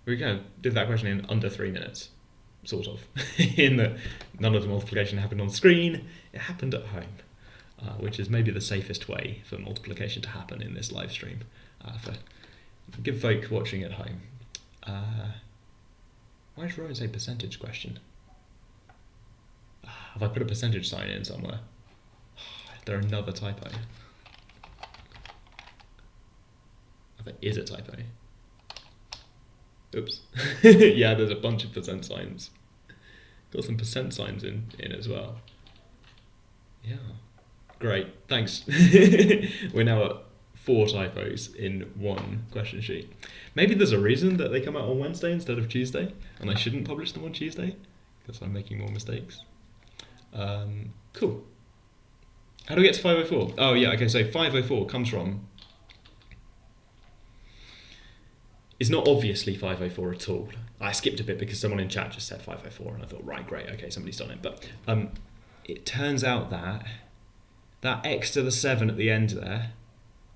We kind of did that question in under 3 minutes, sort of. In that none of the multiplication happened on screen, it happened at home, which is maybe the safest way for multiplication to happen in this live stream, for good folk watching at home. Why does Rowan say percentage question? Have I put a percentage sign in somewhere? Is there another typo? There is a typo. Oops. Yeah, there's a bunch of percent signs. Got some percent signs in as well. Yeah. Great, thanks. We're now at 4 typos in one question sheet. Maybe there's a reason that they come out on Wednesday instead of Tuesday, and I shouldn't publish them on Tuesday, because I'm making more mistakes. Cool. How do we get to 504? Oh yeah, okay, so 504 comes from... It's not obviously 504 at all. I skipped a bit because someone in chat just said 504, and I thought, right, great, okay, somebody's done it. But it turns out that x to the 7 at the end there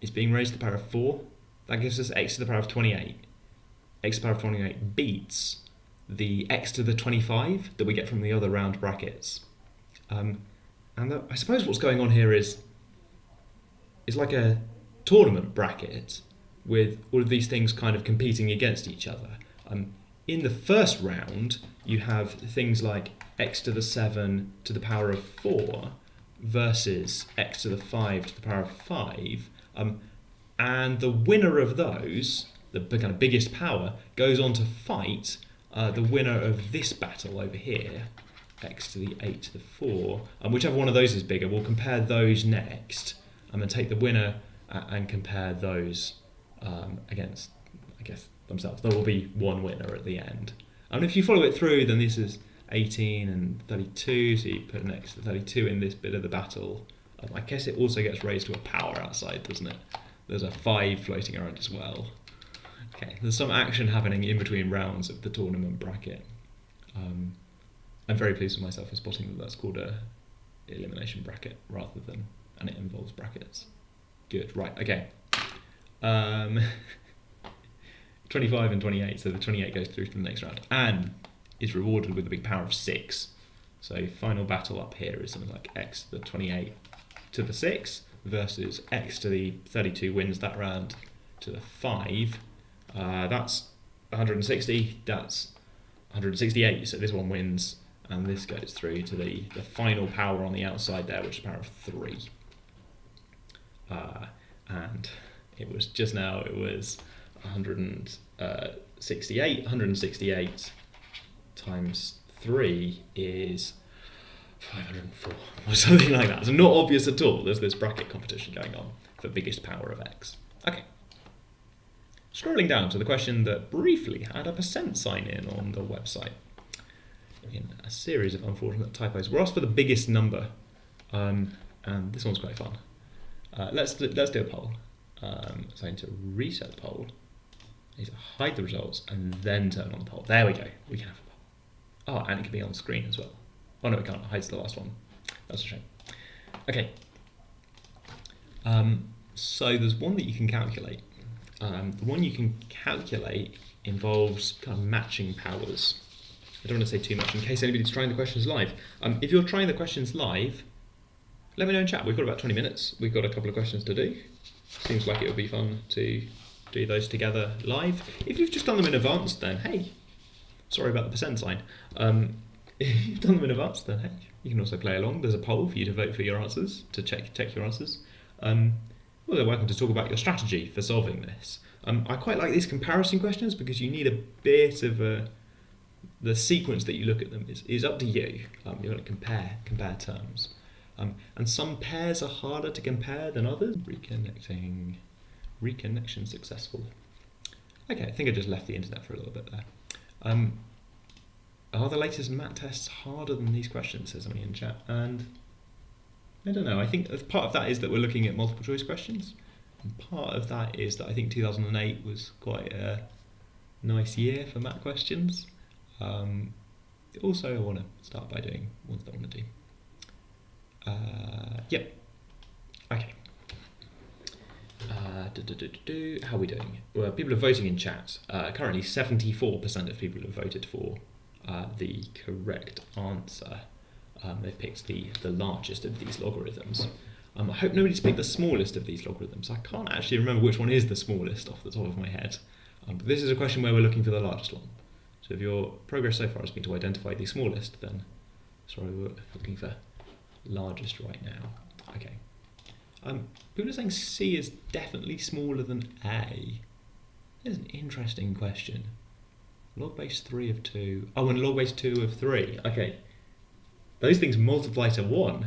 is being raised to the power of 4. That gives us x to the power of 28. X to the power of 28 beats the x to the 25 that we get from the other round brackets. I suppose what's going on here is like a tournament bracket with all of these things kind of competing against each other. In the first round, you have things like x to the 7 to the power of 4 versus x to the 5 to the power of 5. And the winner of those, the kind of biggest power, goes on to fight the winner of this battle over here, x to the 8 to the 4. And whichever one of those is bigger, we'll compare those next, and take the winner and compare those against, I guess, themselves. There will be one winner at the end. And if you follow it through, then this is 18 and 32, so you put an x to 32 in this bit of the battle. I guess it also gets raised to a power outside, doesn't it? There's a 5 floating around as well. Okay, there's some action happening in between rounds of the tournament bracket. I'm very pleased with myself for spotting that that's called a elimination bracket rather than, and it involves brackets. Good, right, okay. 25 and 28, so the 28 goes through to the next round and is rewarded with a big power of 6. So final battle up here is something like x to the 28 to the 6 versus x to the 32 wins that round to the 5. That's 160, that's 168, so this one wins, and this goes through to the final power on the outside there, which is power of 3. And it was just now, it was 168. 168 times 3 is 504 or something like that. So not obvious at all. There's this bracket competition going on for biggest power of x. Okay. Scrolling down to the question that briefly had a percent sign in on the website. In a series of unfortunate typos, we're asked for the biggest number, and this one's quite fun. Let's do a poll. So I need to reset the poll. I need to hide the results and then turn on the poll. There we go. We can have a poll. Oh, and it can be on screen as well. Oh no, it can't. It hides the last one. That's a shame. Okay. So there's one that you can calculate. The one you can calculate involves kind of matching powers. I don't want to say too much in case anybody's trying the questions live. If you're trying the questions live, let me know in chat. We've got about 20 minutes. We've got a couple of questions to do. Seems like it would be fun to do those together live. If you've just done them in advance, then hey, sorry about the % sign. If you've done them in advance, then hey, you can also play along. There's a poll for you to vote for your answers, to check your answers. Well, they're welcome to talk about your strategy for solving this. I quite like these comparison questions because you need a bit of the sequence that you look at them is up to you. You're going to compare terms. And some pairs are harder to compare than others. Reconnection successful. Okay, I think I just left the internet for a little bit there. Are the latest MAT tests harder than these questions, says somebody in chat? And I don't know, I think part of that is that we're looking at multiple choice questions. And part of that is that I think 2008 was quite a nice year for MAT questions. Also, I want to start by doing ones that I want to do. Yep. Okay. How are we doing? Well, people are voting in chat. Currently, 74% of people have voted for the correct answer. They've picked the largest of these logarithms. I hope nobody's picked the smallest of these logarithms. I can't actually remember which one is the smallest off the top of my head. But this is a question where we're looking for the largest one. So if your progress so far has been to identify the smallest, then sorry, we're looking for largest right now. Okay. People are saying C is definitely smaller than A. That's an interesting question. Log base 3 of 2. Oh, and log base 2 of 3. Okay. Those things multiply to 1.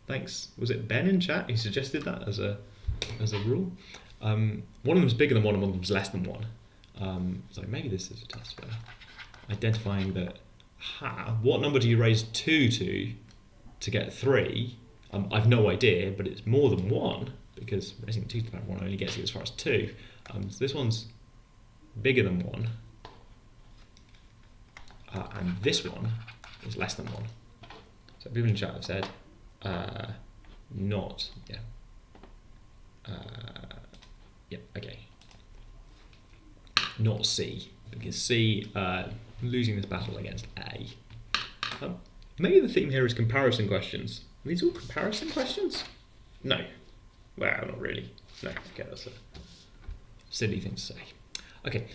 Thanks. Was it Ben in chat who suggested that as a rule? One of them's bigger than 1 and one of them's less than 1. So maybe this is a test for identifying that. What number do you raise 2 to get 3? I've no idea, but it's more than 1 because raising 2 to the power of 1 only gets you as far as 2. So this one's bigger than 1, and this one is less than 1. So people in chat have said not. Yeah. Yeah. Okay. Not C because C losing this battle against A. Maybe the theme here is comparison questions. Are these all comparison questions? No. Well, not really. No, okay, that's a silly thing to say. Okay,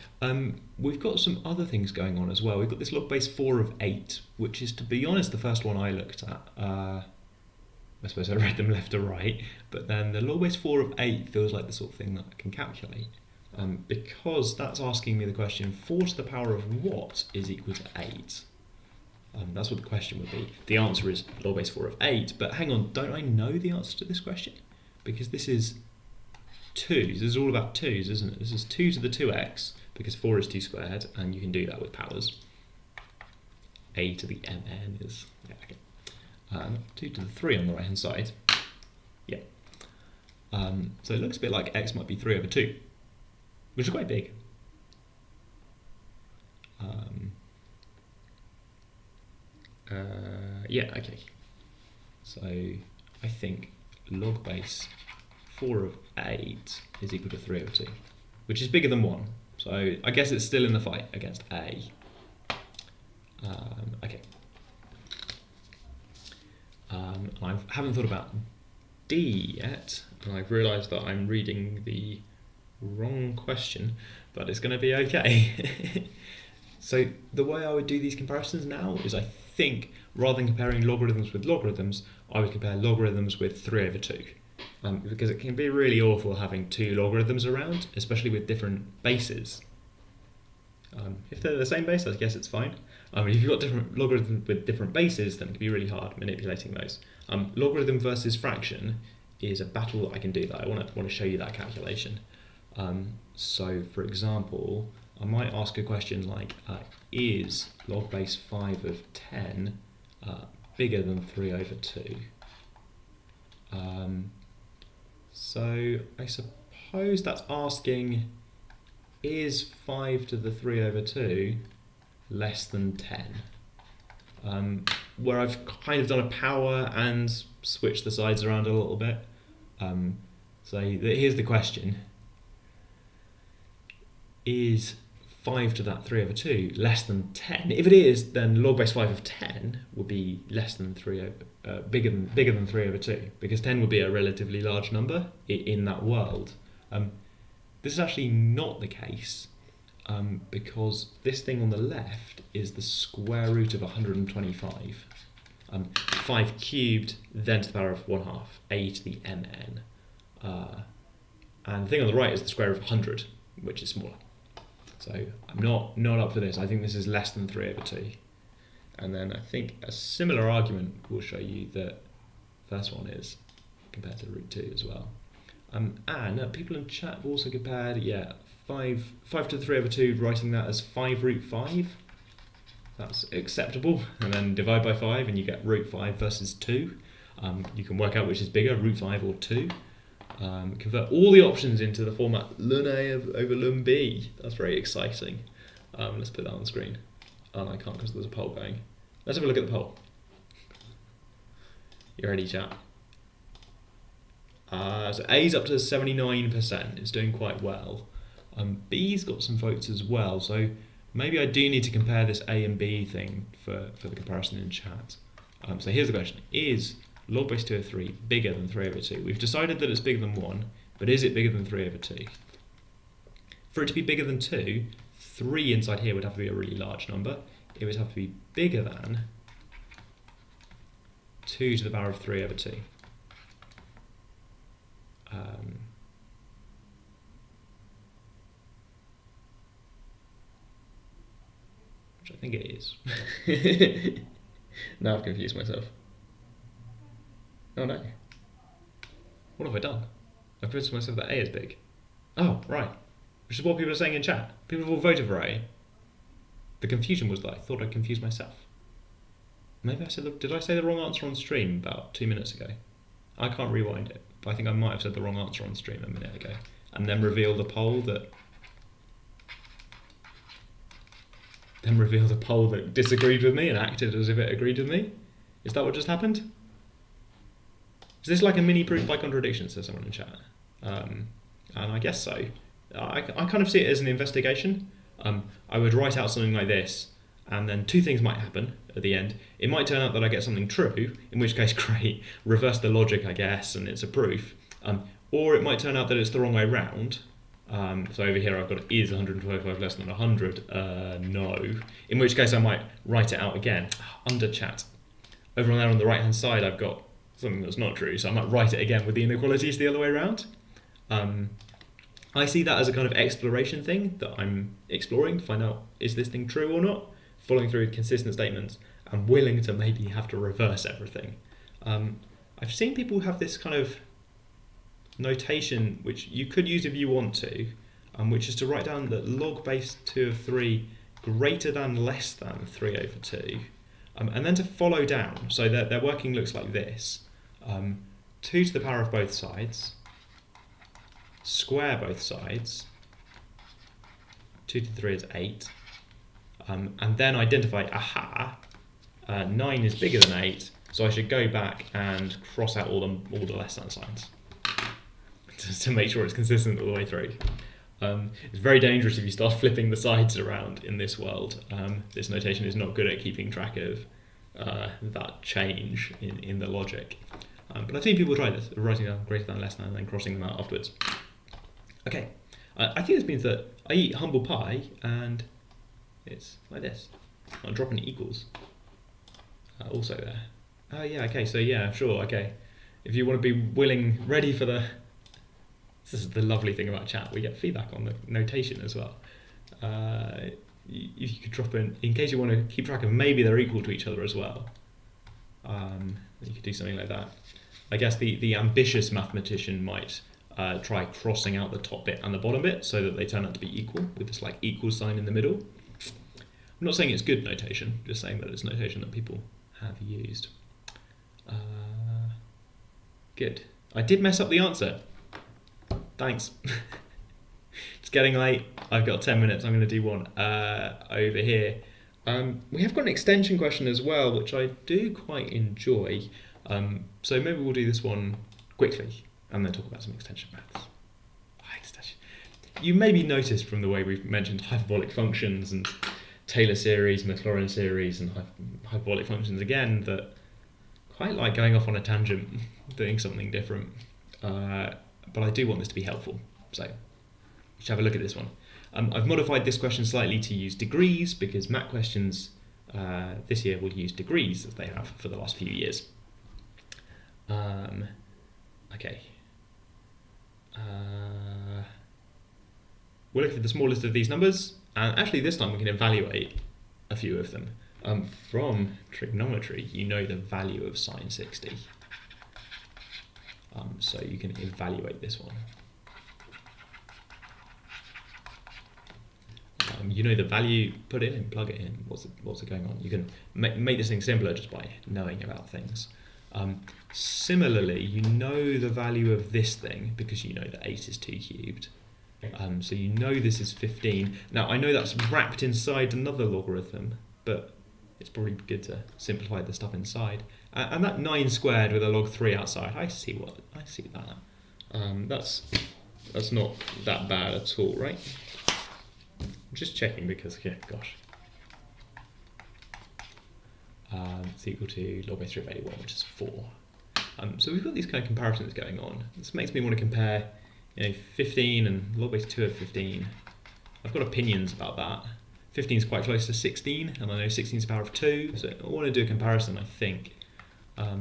we've got some other things going on as well. We've got this log base 4 of 8, which is, to be honest, the first one I looked at. I suppose I read them left to right, but then the log base 4 of 8 feels like the sort of thing that I can calculate. Because that's asking me the question, 4 to the power of what is equal to 8? That's what the question would be. The answer is log base 4 of 8, but hang on, don't I know the answer to this question? Because this is 2s, this is all about 2s, isn't it? This is 2 to the 2x, because 4 is 2 squared, and you can do that with powers. A to the mn is, yeah, okay. 2 to the 3 on the right hand side, yeah. So it looks a bit like x might be 3 over 2, which is quite big. Yeah, okay. So I think log base 4 of 8 is equal to 3 over 2, which is bigger than 1. So I guess it's still in the fight against A. Okay. I haven't thought about D yet, and I've realised that I'm reading the wrong question, but it's going to be okay. So the way I would do these comparisons now is, I think, rather than comparing logarithms with logarithms, I would compare logarithms with 3 over 2. Because it can be really awful having 2 logarithms around, especially with different bases. If they're the same base, I guess it's fine. If you've got different logarithms with different bases, then it can be really hard manipulating those. Logarithm versus fraction is a battle that I can do that. I want to show you that calculation. So, for example, I might ask a question like, is log base 5 of 10 bigger than 3 over 2? So I suppose that's asking, is 5 to the 3 over 2 less than 10? Where I've kind of done a power and switched the sides around a little bit. So here's the question. is 5 to that 3 over 2 less than 10? If it is, then log base 5 of 10 would be less than 3 over, bigger than 3 over 2, because 10 would be a relatively large number in that world. This is actually not the case, because this thing on the left is the square root of 125. 5 cubed, then to the power of 1/2, a to the mn. And the thing on the right is the square root of 100, which is smaller. So I'm not up for this. I think this is less than 3 over 2. And then I think a similar argument will show you that first one is compared to root 2 as well. And people in chat have also compared, 5 to the 3 over 2, writing that as 5 root 5. That's acceptable. And then divide by 5 and you get root 5 versus 2. You can work out which is bigger, root 5 or 2. Convert all the options into the format ln A over ln B. That's very exciting. Let's put that on the screen. Oh, no, I can't because there's a poll going. Let's have a look at the poll. You ready, chat? So A's up to 79%. It's doing quite well. B's got some votes as well. So maybe I do need to compare this A and B thing for the comparison in chat. So here's the question. Is log base 2 over 3 bigger than 3 over 2? We've decided that it's bigger than 1, but is it bigger than 3 over 2? For it to be bigger than 2, 3 inside here would have to be a really large number. It would have to be bigger than 2 to the power of 3 over 2. Which I think it is. Now I've confused myself. Oh no. What have I done? I've convinced myself that A is big. Oh, right. Which is what people are saying in chat. People have all voted for A. The confusion was that I thought I'd confused myself. Maybe I said, did I say the wrong answer on stream about 2 minutes ago? I can't rewind it, but I think I might have said the wrong answer on stream a minute ago. And then reveal the poll that disagreed with me and acted as if it agreed with me. Is that what just happened? Is this like a mini proof by contradiction, says someone in chat? And I guess so. I kind of see it as an investigation. I would write out something like this, and then 2 things might happen at the end. It might turn out that I get something true, in which case, great, reverse the logic, I guess, and it's a proof. Or it might turn out that it's the wrong way round. So over here I've got is 125 less than 100? No. In which case I might write it out again. Under chat. Over on there on the right hand side I've got something that's not true, so I might write it again with the inequalities the other way around. I see that as a kind of exploration thing that I'm exploring to find out, is this thing true or not? Following through with consistent statements. I'm willing to maybe have to reverse everything. I've seen people have this kind of notation, which you could use if you want to, which is to write down that log base 2 of 3 greater than less than 3 over 2. And then to follow down, so their working looks like this. 2 to the power of both sides, square both sides, 2 to the 3 is 8, and then identify, 9 is bigger than 8, so I should go back and cross out all the less than signs to make sure it's consistent all the way through. It's very dangerous if you start flipping the sides around in this world. This notation is not good at keeping track of that change in the logic. But I've seen people try this, writing down greater than, less than, and then crossing them out afterwards. Okay, I think this means that I eat humble pie and it's like this. I'm dropping equals. Also there. Oh yeah, okay, so yeah, sure, okay. If you want to be ready for the... This is the lovely thing about chat, we get feedback on the notation as well. You could drop in case you want to keep track of maybe they're equal to each other as well. You could do something like that. I guess the ambitious mathematician might try crossing out the top bit and the bottom bit so that they turn out to be equal with this like equal sign in the middle. I'm not saying it's good notation, just saying that it's notation that people have used. Good. I did mess up the answer. Thanks. It's getting late. I've got 10 minutes. I'm going to do one over here. We have got an extension question as well, which I do quite enjoy. So maybe we'll do this one quickly and then talk about some extension maths. Extension. you maybe noticed from the way we've mentioned hyperbolic functions and Taylor series, Maclaurin series, and hyperbolic functions again, that quite like going off on a tangent, doing something different. But I do want this to be helpful, so let's have a look at this one. I've modified this question slightly to use degrees, because math questions this year will use degrees as they have for the last few years. Okay. We'll look at the smallest of these numbers, and actually this time we can evaluate a few of them. From trigonometry, you know the value of sine 60. So you can evaluate this one. You know the value, put it in, plug it in, what's it going on. You can make this thing simpler just by knowing about things. Similarly, you know the value of this thing because you know that 8 is 2 cubed. So you know this is 15. Now I know that's wrapped inside another logarithm, but it's probably good to simplify the stuff inside. And that 9 squared with a log 3 outside, I see that. That's not that bad at all, right? I'm just checking because, yeah, gosh. It's equal to log base 3 of 81, which is 4. So we've got these kind of comparisons going on. This makes me want to compare, 15 and log base 2 of 15. I've got opinions about that. 15 is quite close to 16, and I know 16 is the power of 2, so I want to do a comparison, I think. I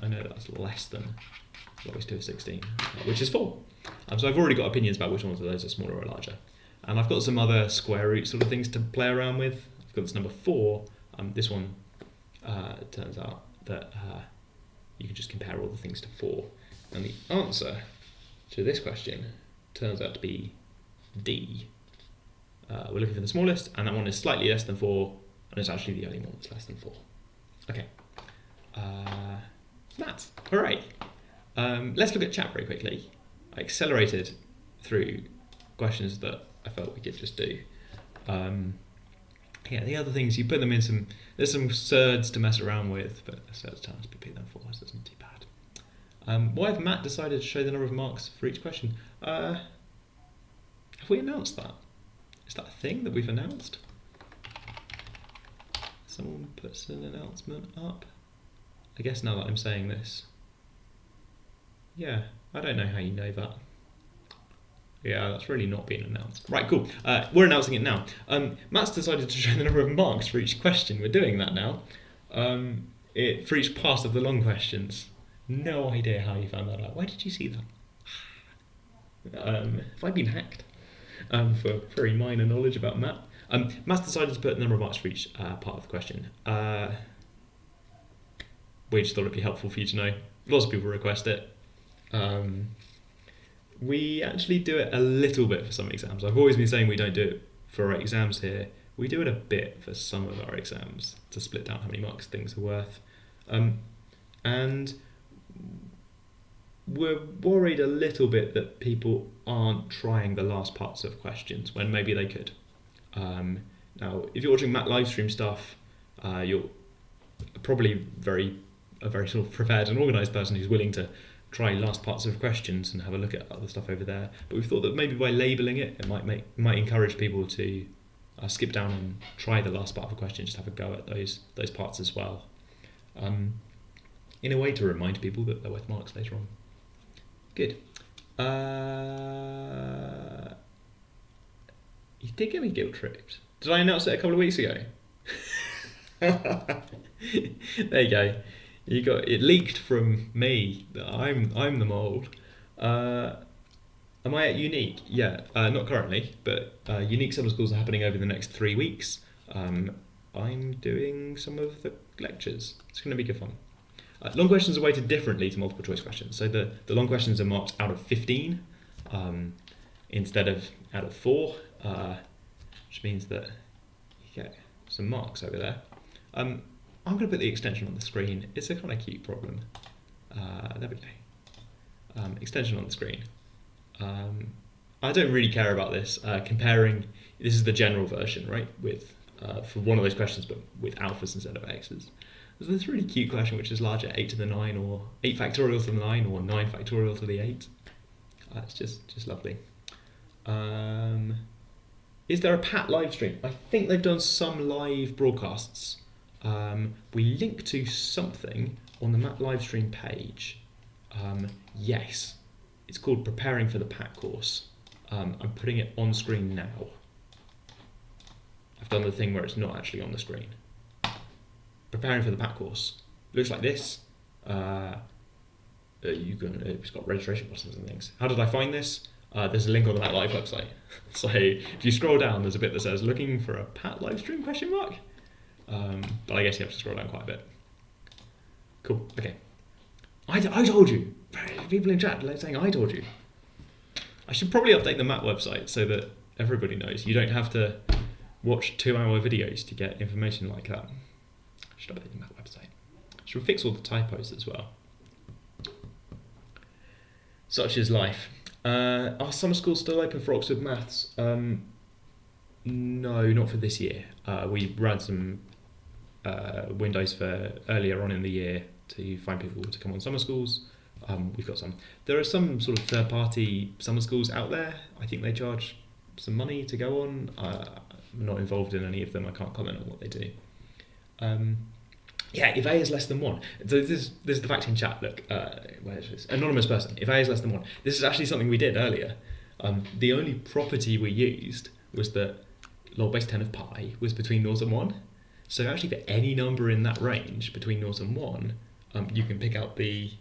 know that's less than log base 2 of 16, which is 4. So I've already got opinions about which ones of those are smaller or larger. And I've got some other square root sort of things to play around with. I've got this number 4. This one turns out that you can just compare all the things to 4. And the answer to this question turns out to be D. We're looking for the smallest, and that one is slightly less than 4, and it's actually the only one that's less than 4. Okay. That's hooray. Let's look at chat very quickly. I accelerated through questions that I felt we could just do. Yeah, the other things, you put them in there's some surds to mess around with, but a surds times PP then 4, so it's not too bad. Why have Matt decided to show the number of marks for each question? Have we announced that? Is that a thing that we've announced? Someone puts an announcement up? I guess now that I'm saying this. Yeah, I don't know how you know that. Yeah, that's really not being announced. Right, cool. We're announcing it now. Matt's decided to show the number of marks for each question. We're doing that now. For each part of the long questions. No idea how you found that out. Why did you see that? Have I been hacked? For very minor knowledge about Matt. Matt's decided to put the number of marks for each part of the question. We just thought it'd be helpful for you to know. Lots of people request it. We actually do it a little bit for some exams. I've always been saying we don't do it for our exams here. We do it a bit for some of our exams to split down how many marks things are worth. And we're worried a little bit that people aren't trying the last parts of questions when maybe they could. Now, if you're watching MAT Livestream stuff, you're probably a very sort of prepared and organised person who's willing to try last parts of questions and have a look at other stuff over there. But we thought that maybe by labelling it, it might encourage people to skip down and try the last part of a question, just have a go at those parts as well. In a way to remind people that they're worth marks later on. Good. You did get me guilt tripped. Did I announce it a couple of weeks ago? There you go. You got it leaked from me that I'm the mould. Am I at Unique? Yeah, not currently, but Unique summer schools are happening over the next 3 weeks. I'm doing some of the lectures. It's going to be good fun. Long questions are weighted differently to multiple choice questions. So the long questions are marked out of 15 instead of out of 4, which means that you get some marks over there. I'm going to put the extension on the screen. It's a kind of cute problem. There we go. Extension on the screen. I don't really care about this. Comparing, this is the general version, right? With for one of those questions, but with alphas instead of x's. There's this really cute question which is larger, 8 to the 9, or 8 factorial to the 9, or 9 factorial to the 8. It's just lovely. Is there a Pat live stream? I think they've done some live broadcasts. We link to something on the MAT livestream page. Yes, it's called Preparing for the Pat course. I'm putting it on screen now. I've done the thing where it's not actually on the screen. Preparing for the Pat course. Looks like this. It's got registration buttons and things. How did I find this? There's a link on the Pat Live website. So if you scroll down, there's a bit that says looking for a Pat live stream ? But I guess you have to scroll down quite a bit. Cool. Okay. I told you. People in chat saying I told you. I should probably update the MAT website so that everybody knows. You don't have to watch 2-hour videos to get information like that. I should update the MAT website. I should fix all the typos as well. Such is life. Are summer schools still open for Oxford Maths? No, not for this year. We ran some windows for earlier on in the year to find people to come on summer schools. We've got some. There are some sort of third-party summer schools out there. I think they charge some money to go on. I'm not involved in any of them. I can't comment on what they do. Yeah, if A is less than 1. So this is the fact in chat. Look, where is this? Anonymous person. If A is less than 1. This is actually something we did earlier. The only property we used was that log base 10 of pi was between 0 and 1. So actually for any number in that range between 0 and 1, you can pick out the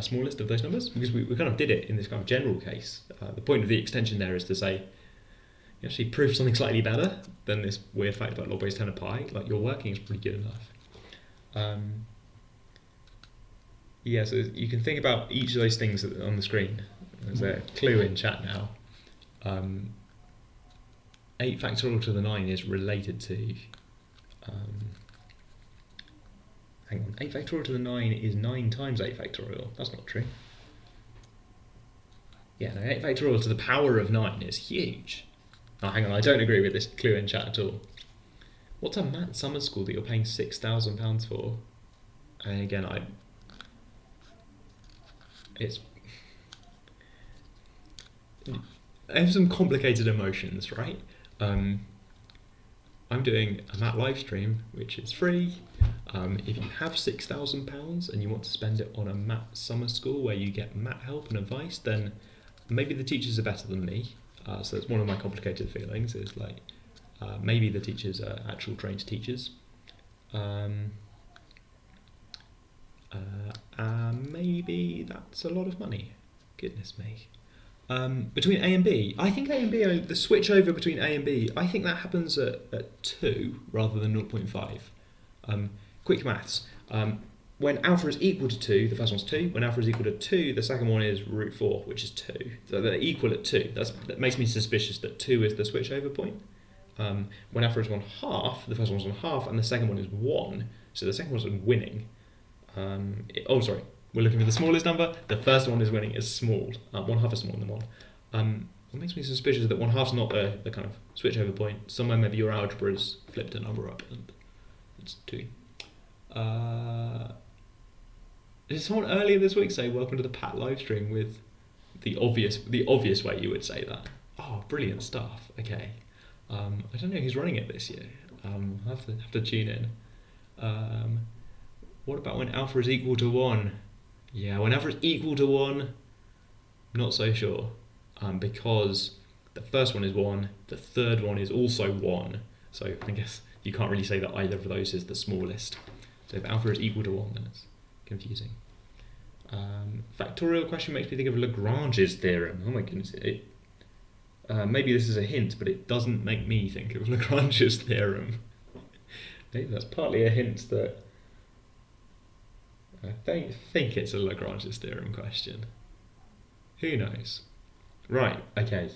smallest of those numbers, because we kind of did it in this kind of general case. The point of the extension there is to say, you actually prove something slightly better than this weird fact about log base 10 of pi. Like, your working is pretty good enough. Yeah, so you can think about each of those things on the screen. There's a clue in chat now. 8 factorial to the 9 is related to... hang on, 8 factorial to the 9 is 9 times 8 factorial. That's not true. Yeah, no, 8 factorial to the power of 9 is huge. Oh, hang on, I don't agree with this clue in chat at all. What's a MAT summer school that you're paying £6,000 for? And again, I have some complicated emotions, right? I'm doing a MAT live stream, which is free. If you have £6,000 and you want to spend it on a MAT summer school where you get MAT help and advice, then maybe the teachers are better than me. So that's one of my complicated feelings, is like, maybe the teachers are actual trained teachers. Maybe that's a lot of money. Goodness me. Between A and B, I think A and B, the switch over between A and B, I think that happens at 2 rather than 0.5. Quick maths. When alpha is equal to 2, the first one's 2. When alpha is equal to 2, the second one is root 4, which is 2. So they're equal at 2. That makes me suspicious that 2 is the switch over point. When alpha is 1/2, the first one's 1/2, and the second one is 1. So the second one's winning. Sorry. We're looking for the smallest number. The first one is winning is small. 1/2 is smaller than 1. What makes me suspicious that 1/2's not the kind of switch over point. Somewhere maybe your algebra's flipped a number up and it's 2. Did someone earlier this week say welcome to the Pat live stream with the obvious way you would say that? Oh, brilliant stuff. Okay. I don't know who's running it this year. I'll have to tune in. What about when alpha is equal to 1? Yeah, when alpha is equal to 1, not so sure. Because the first one is 1, the third one is also 1. So I guess you can't really say that either of those is the smallest. So if alpha is equal to 1, then it's confusing. Factorial question makes me think of Lagrange's theorem. Oh my goodness. Maybe this is a hint, but it doesn't make me think of Lagrange's theorem. Maybe that's partly a hint that I think it's a Lagrange's theorem question. Who knows? Right, okay.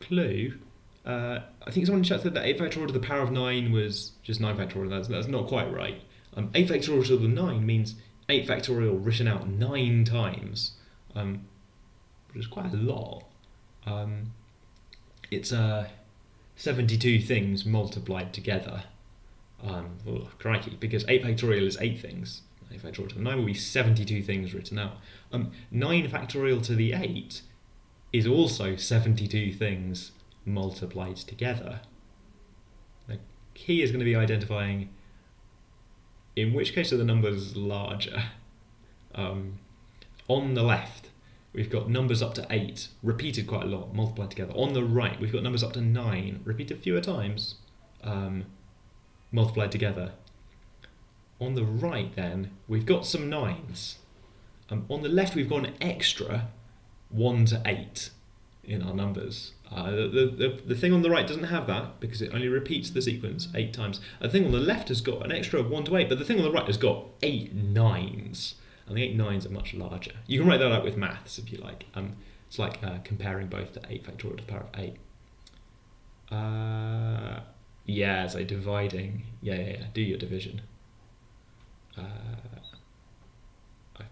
Clue. I think someone in chat said that 8 factorial to the power of 9 was just 9 factorial. That's not quite right. 8 factorial to the 9 means 8 factorial written out 9 times, which is quite a lot. It's 72 things multiplied together. Crikey, because 8 factorial is 8 things. 8 factorial to the 9 will be 72 things written out. 9 factorial to the 8 is also 72 things multiplied together. The key is going to be identifying in which case are the numbers larger. On the left, we've got numbers up to 8, repeated quite a lot, multiplied together. On the right, we've got numbers up to 9, repeated fewer times, multiplied together. On the right, then, we've got some 9s. On the left, we've got an extra 1 to 8 in our numbers. The thing on the right doesn't have that because it only repeats the sequence 8 times. The thing on the left has got an extra 1 to 8, but the thing on the right has got 8 9s. And the 8 9s are much larger. You can write that out with maths if you like. It's like comparing both to 8 factorial to the power of 8. Yeah, so dividing. Yeah. Do your division. I've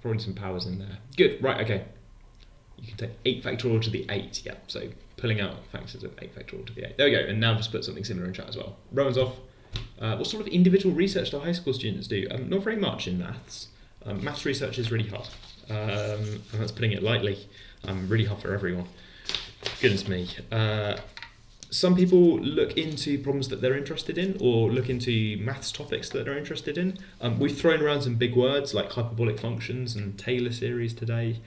probably some powers in there. Good, right, okay. You can take 8 factorial to the 8, yeah. So pulling out factors of 8 factorial to the 8. There we go, and now just put something similar in chat as well. Rowan's off. What sort of individual research do high school students do? Not very much in maths. Maths research is really hard. And that's putting it lightly. Really hard for everyone. Goodness me. Some people look into problems that they're interested in or look into maths topics that they're interested in. We've thrown around some big words like hyperbolic functions and Taylor series today,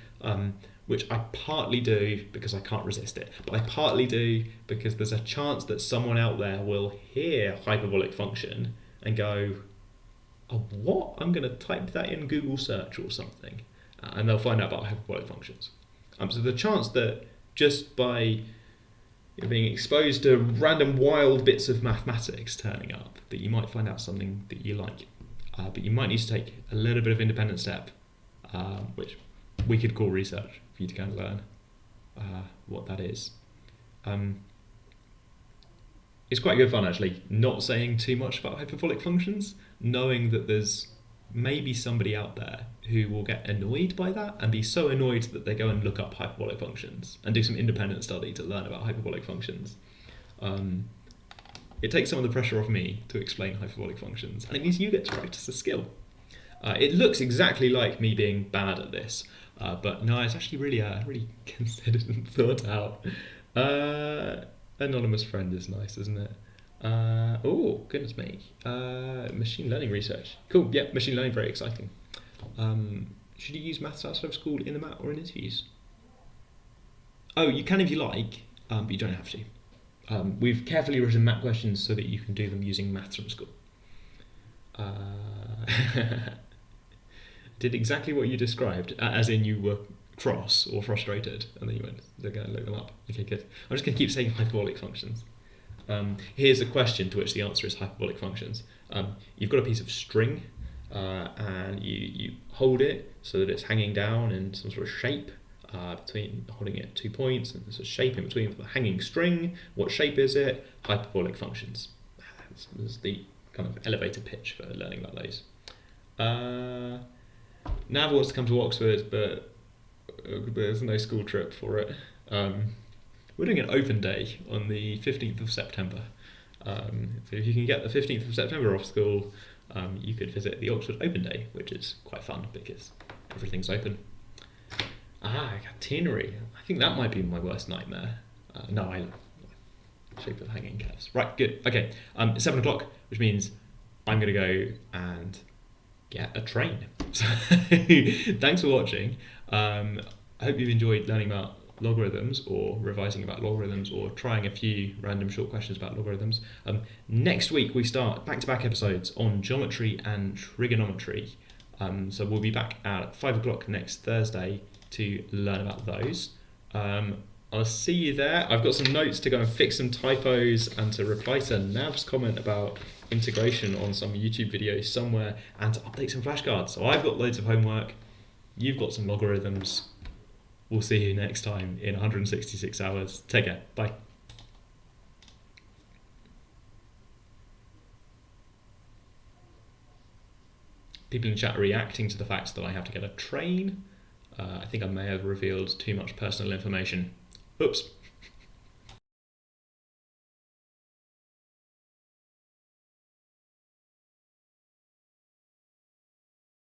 which I partly do because I can't resist it, but I partly do because there's a chance that someone out there will hear hyperbolic function and go, oh, what? I'm going to type that in Google search or something, and they'll find out about hyperbolic functions. So the chance that just by being exposed to random wild bits of mathematics turning up, that you might find out something that you like. But you might need to take a little bit of independent step, which we could call research, for you to go and learn what that is. It's quite good fun actually, not saying too much about hyperbolic functions, knowing that there's maybe somebody out there who will get annoyed by that and be so annoyed that they go and look up hyperbolic functions and do some independent study to learn about hyperbolic functions. It takes some of the pressure off me to explain hyperbolic functions, and it means you get to practice the skill. It looks exactly like me being bad at this, but no, it's actually really considered and thought out. Anonymous friend is nice, isn't it? Oh, goodness me. Machine learning research. Cool, yeah, machine learning, very exciting. Should you use maths outside of school in the MAT or in interviews? Oh, you can if you like, but you don't have to. We've carefully written MAT questions so that you can do them using maths from school. Did exactly what you described, as in you were cross or frustrated, and then you went, they're going to look them up. Okay, good. I'm just going to keep saying hyperbolic functions. Here's a question to which the answer is hyperbolic functions. You've got a piece of string, and you hold it so that it's hanging down in some sort of shape, between holding it at 2 points, and there's a shape in between for the hanging string. What shape is it? Hyperbolic functions. That's the kind of elevator pitch for learning about those. Nav wants to come to Oxford, but there's no school trip for it. We're doing an open day on the 15th of September. So if you can get the 15th of September off school, you could visit the Oxford Open Day, which is quite fun because everything's open. Catenary. I think that might be my worst nightmare. No, I love shape of hanging curves. Right, good. Okay, it's 7 o'clock, which means I'm going to go and get a train. So, thanks for watching. I hope you've enjoyed learning about logarithms or revising about logarithms or trying a few random short questions about logarithms. Next week we start back-to-back episodes on geometry and trigonometry. So we'll be back at 5 o'clock next Thursday to learn about those. I'll see you there. I've got some notes to go and fix some typos and to reply to Nav's comment about integration on some YouTube videos somewhere and to update some flashcards. So I've got loads of homework. You've got some logarithms. We'll see you next time in 166 hours. Take care. Bye. People in chat are reacting to the fact that I have to get a train. I think I may have revealed too much personal information. Oops.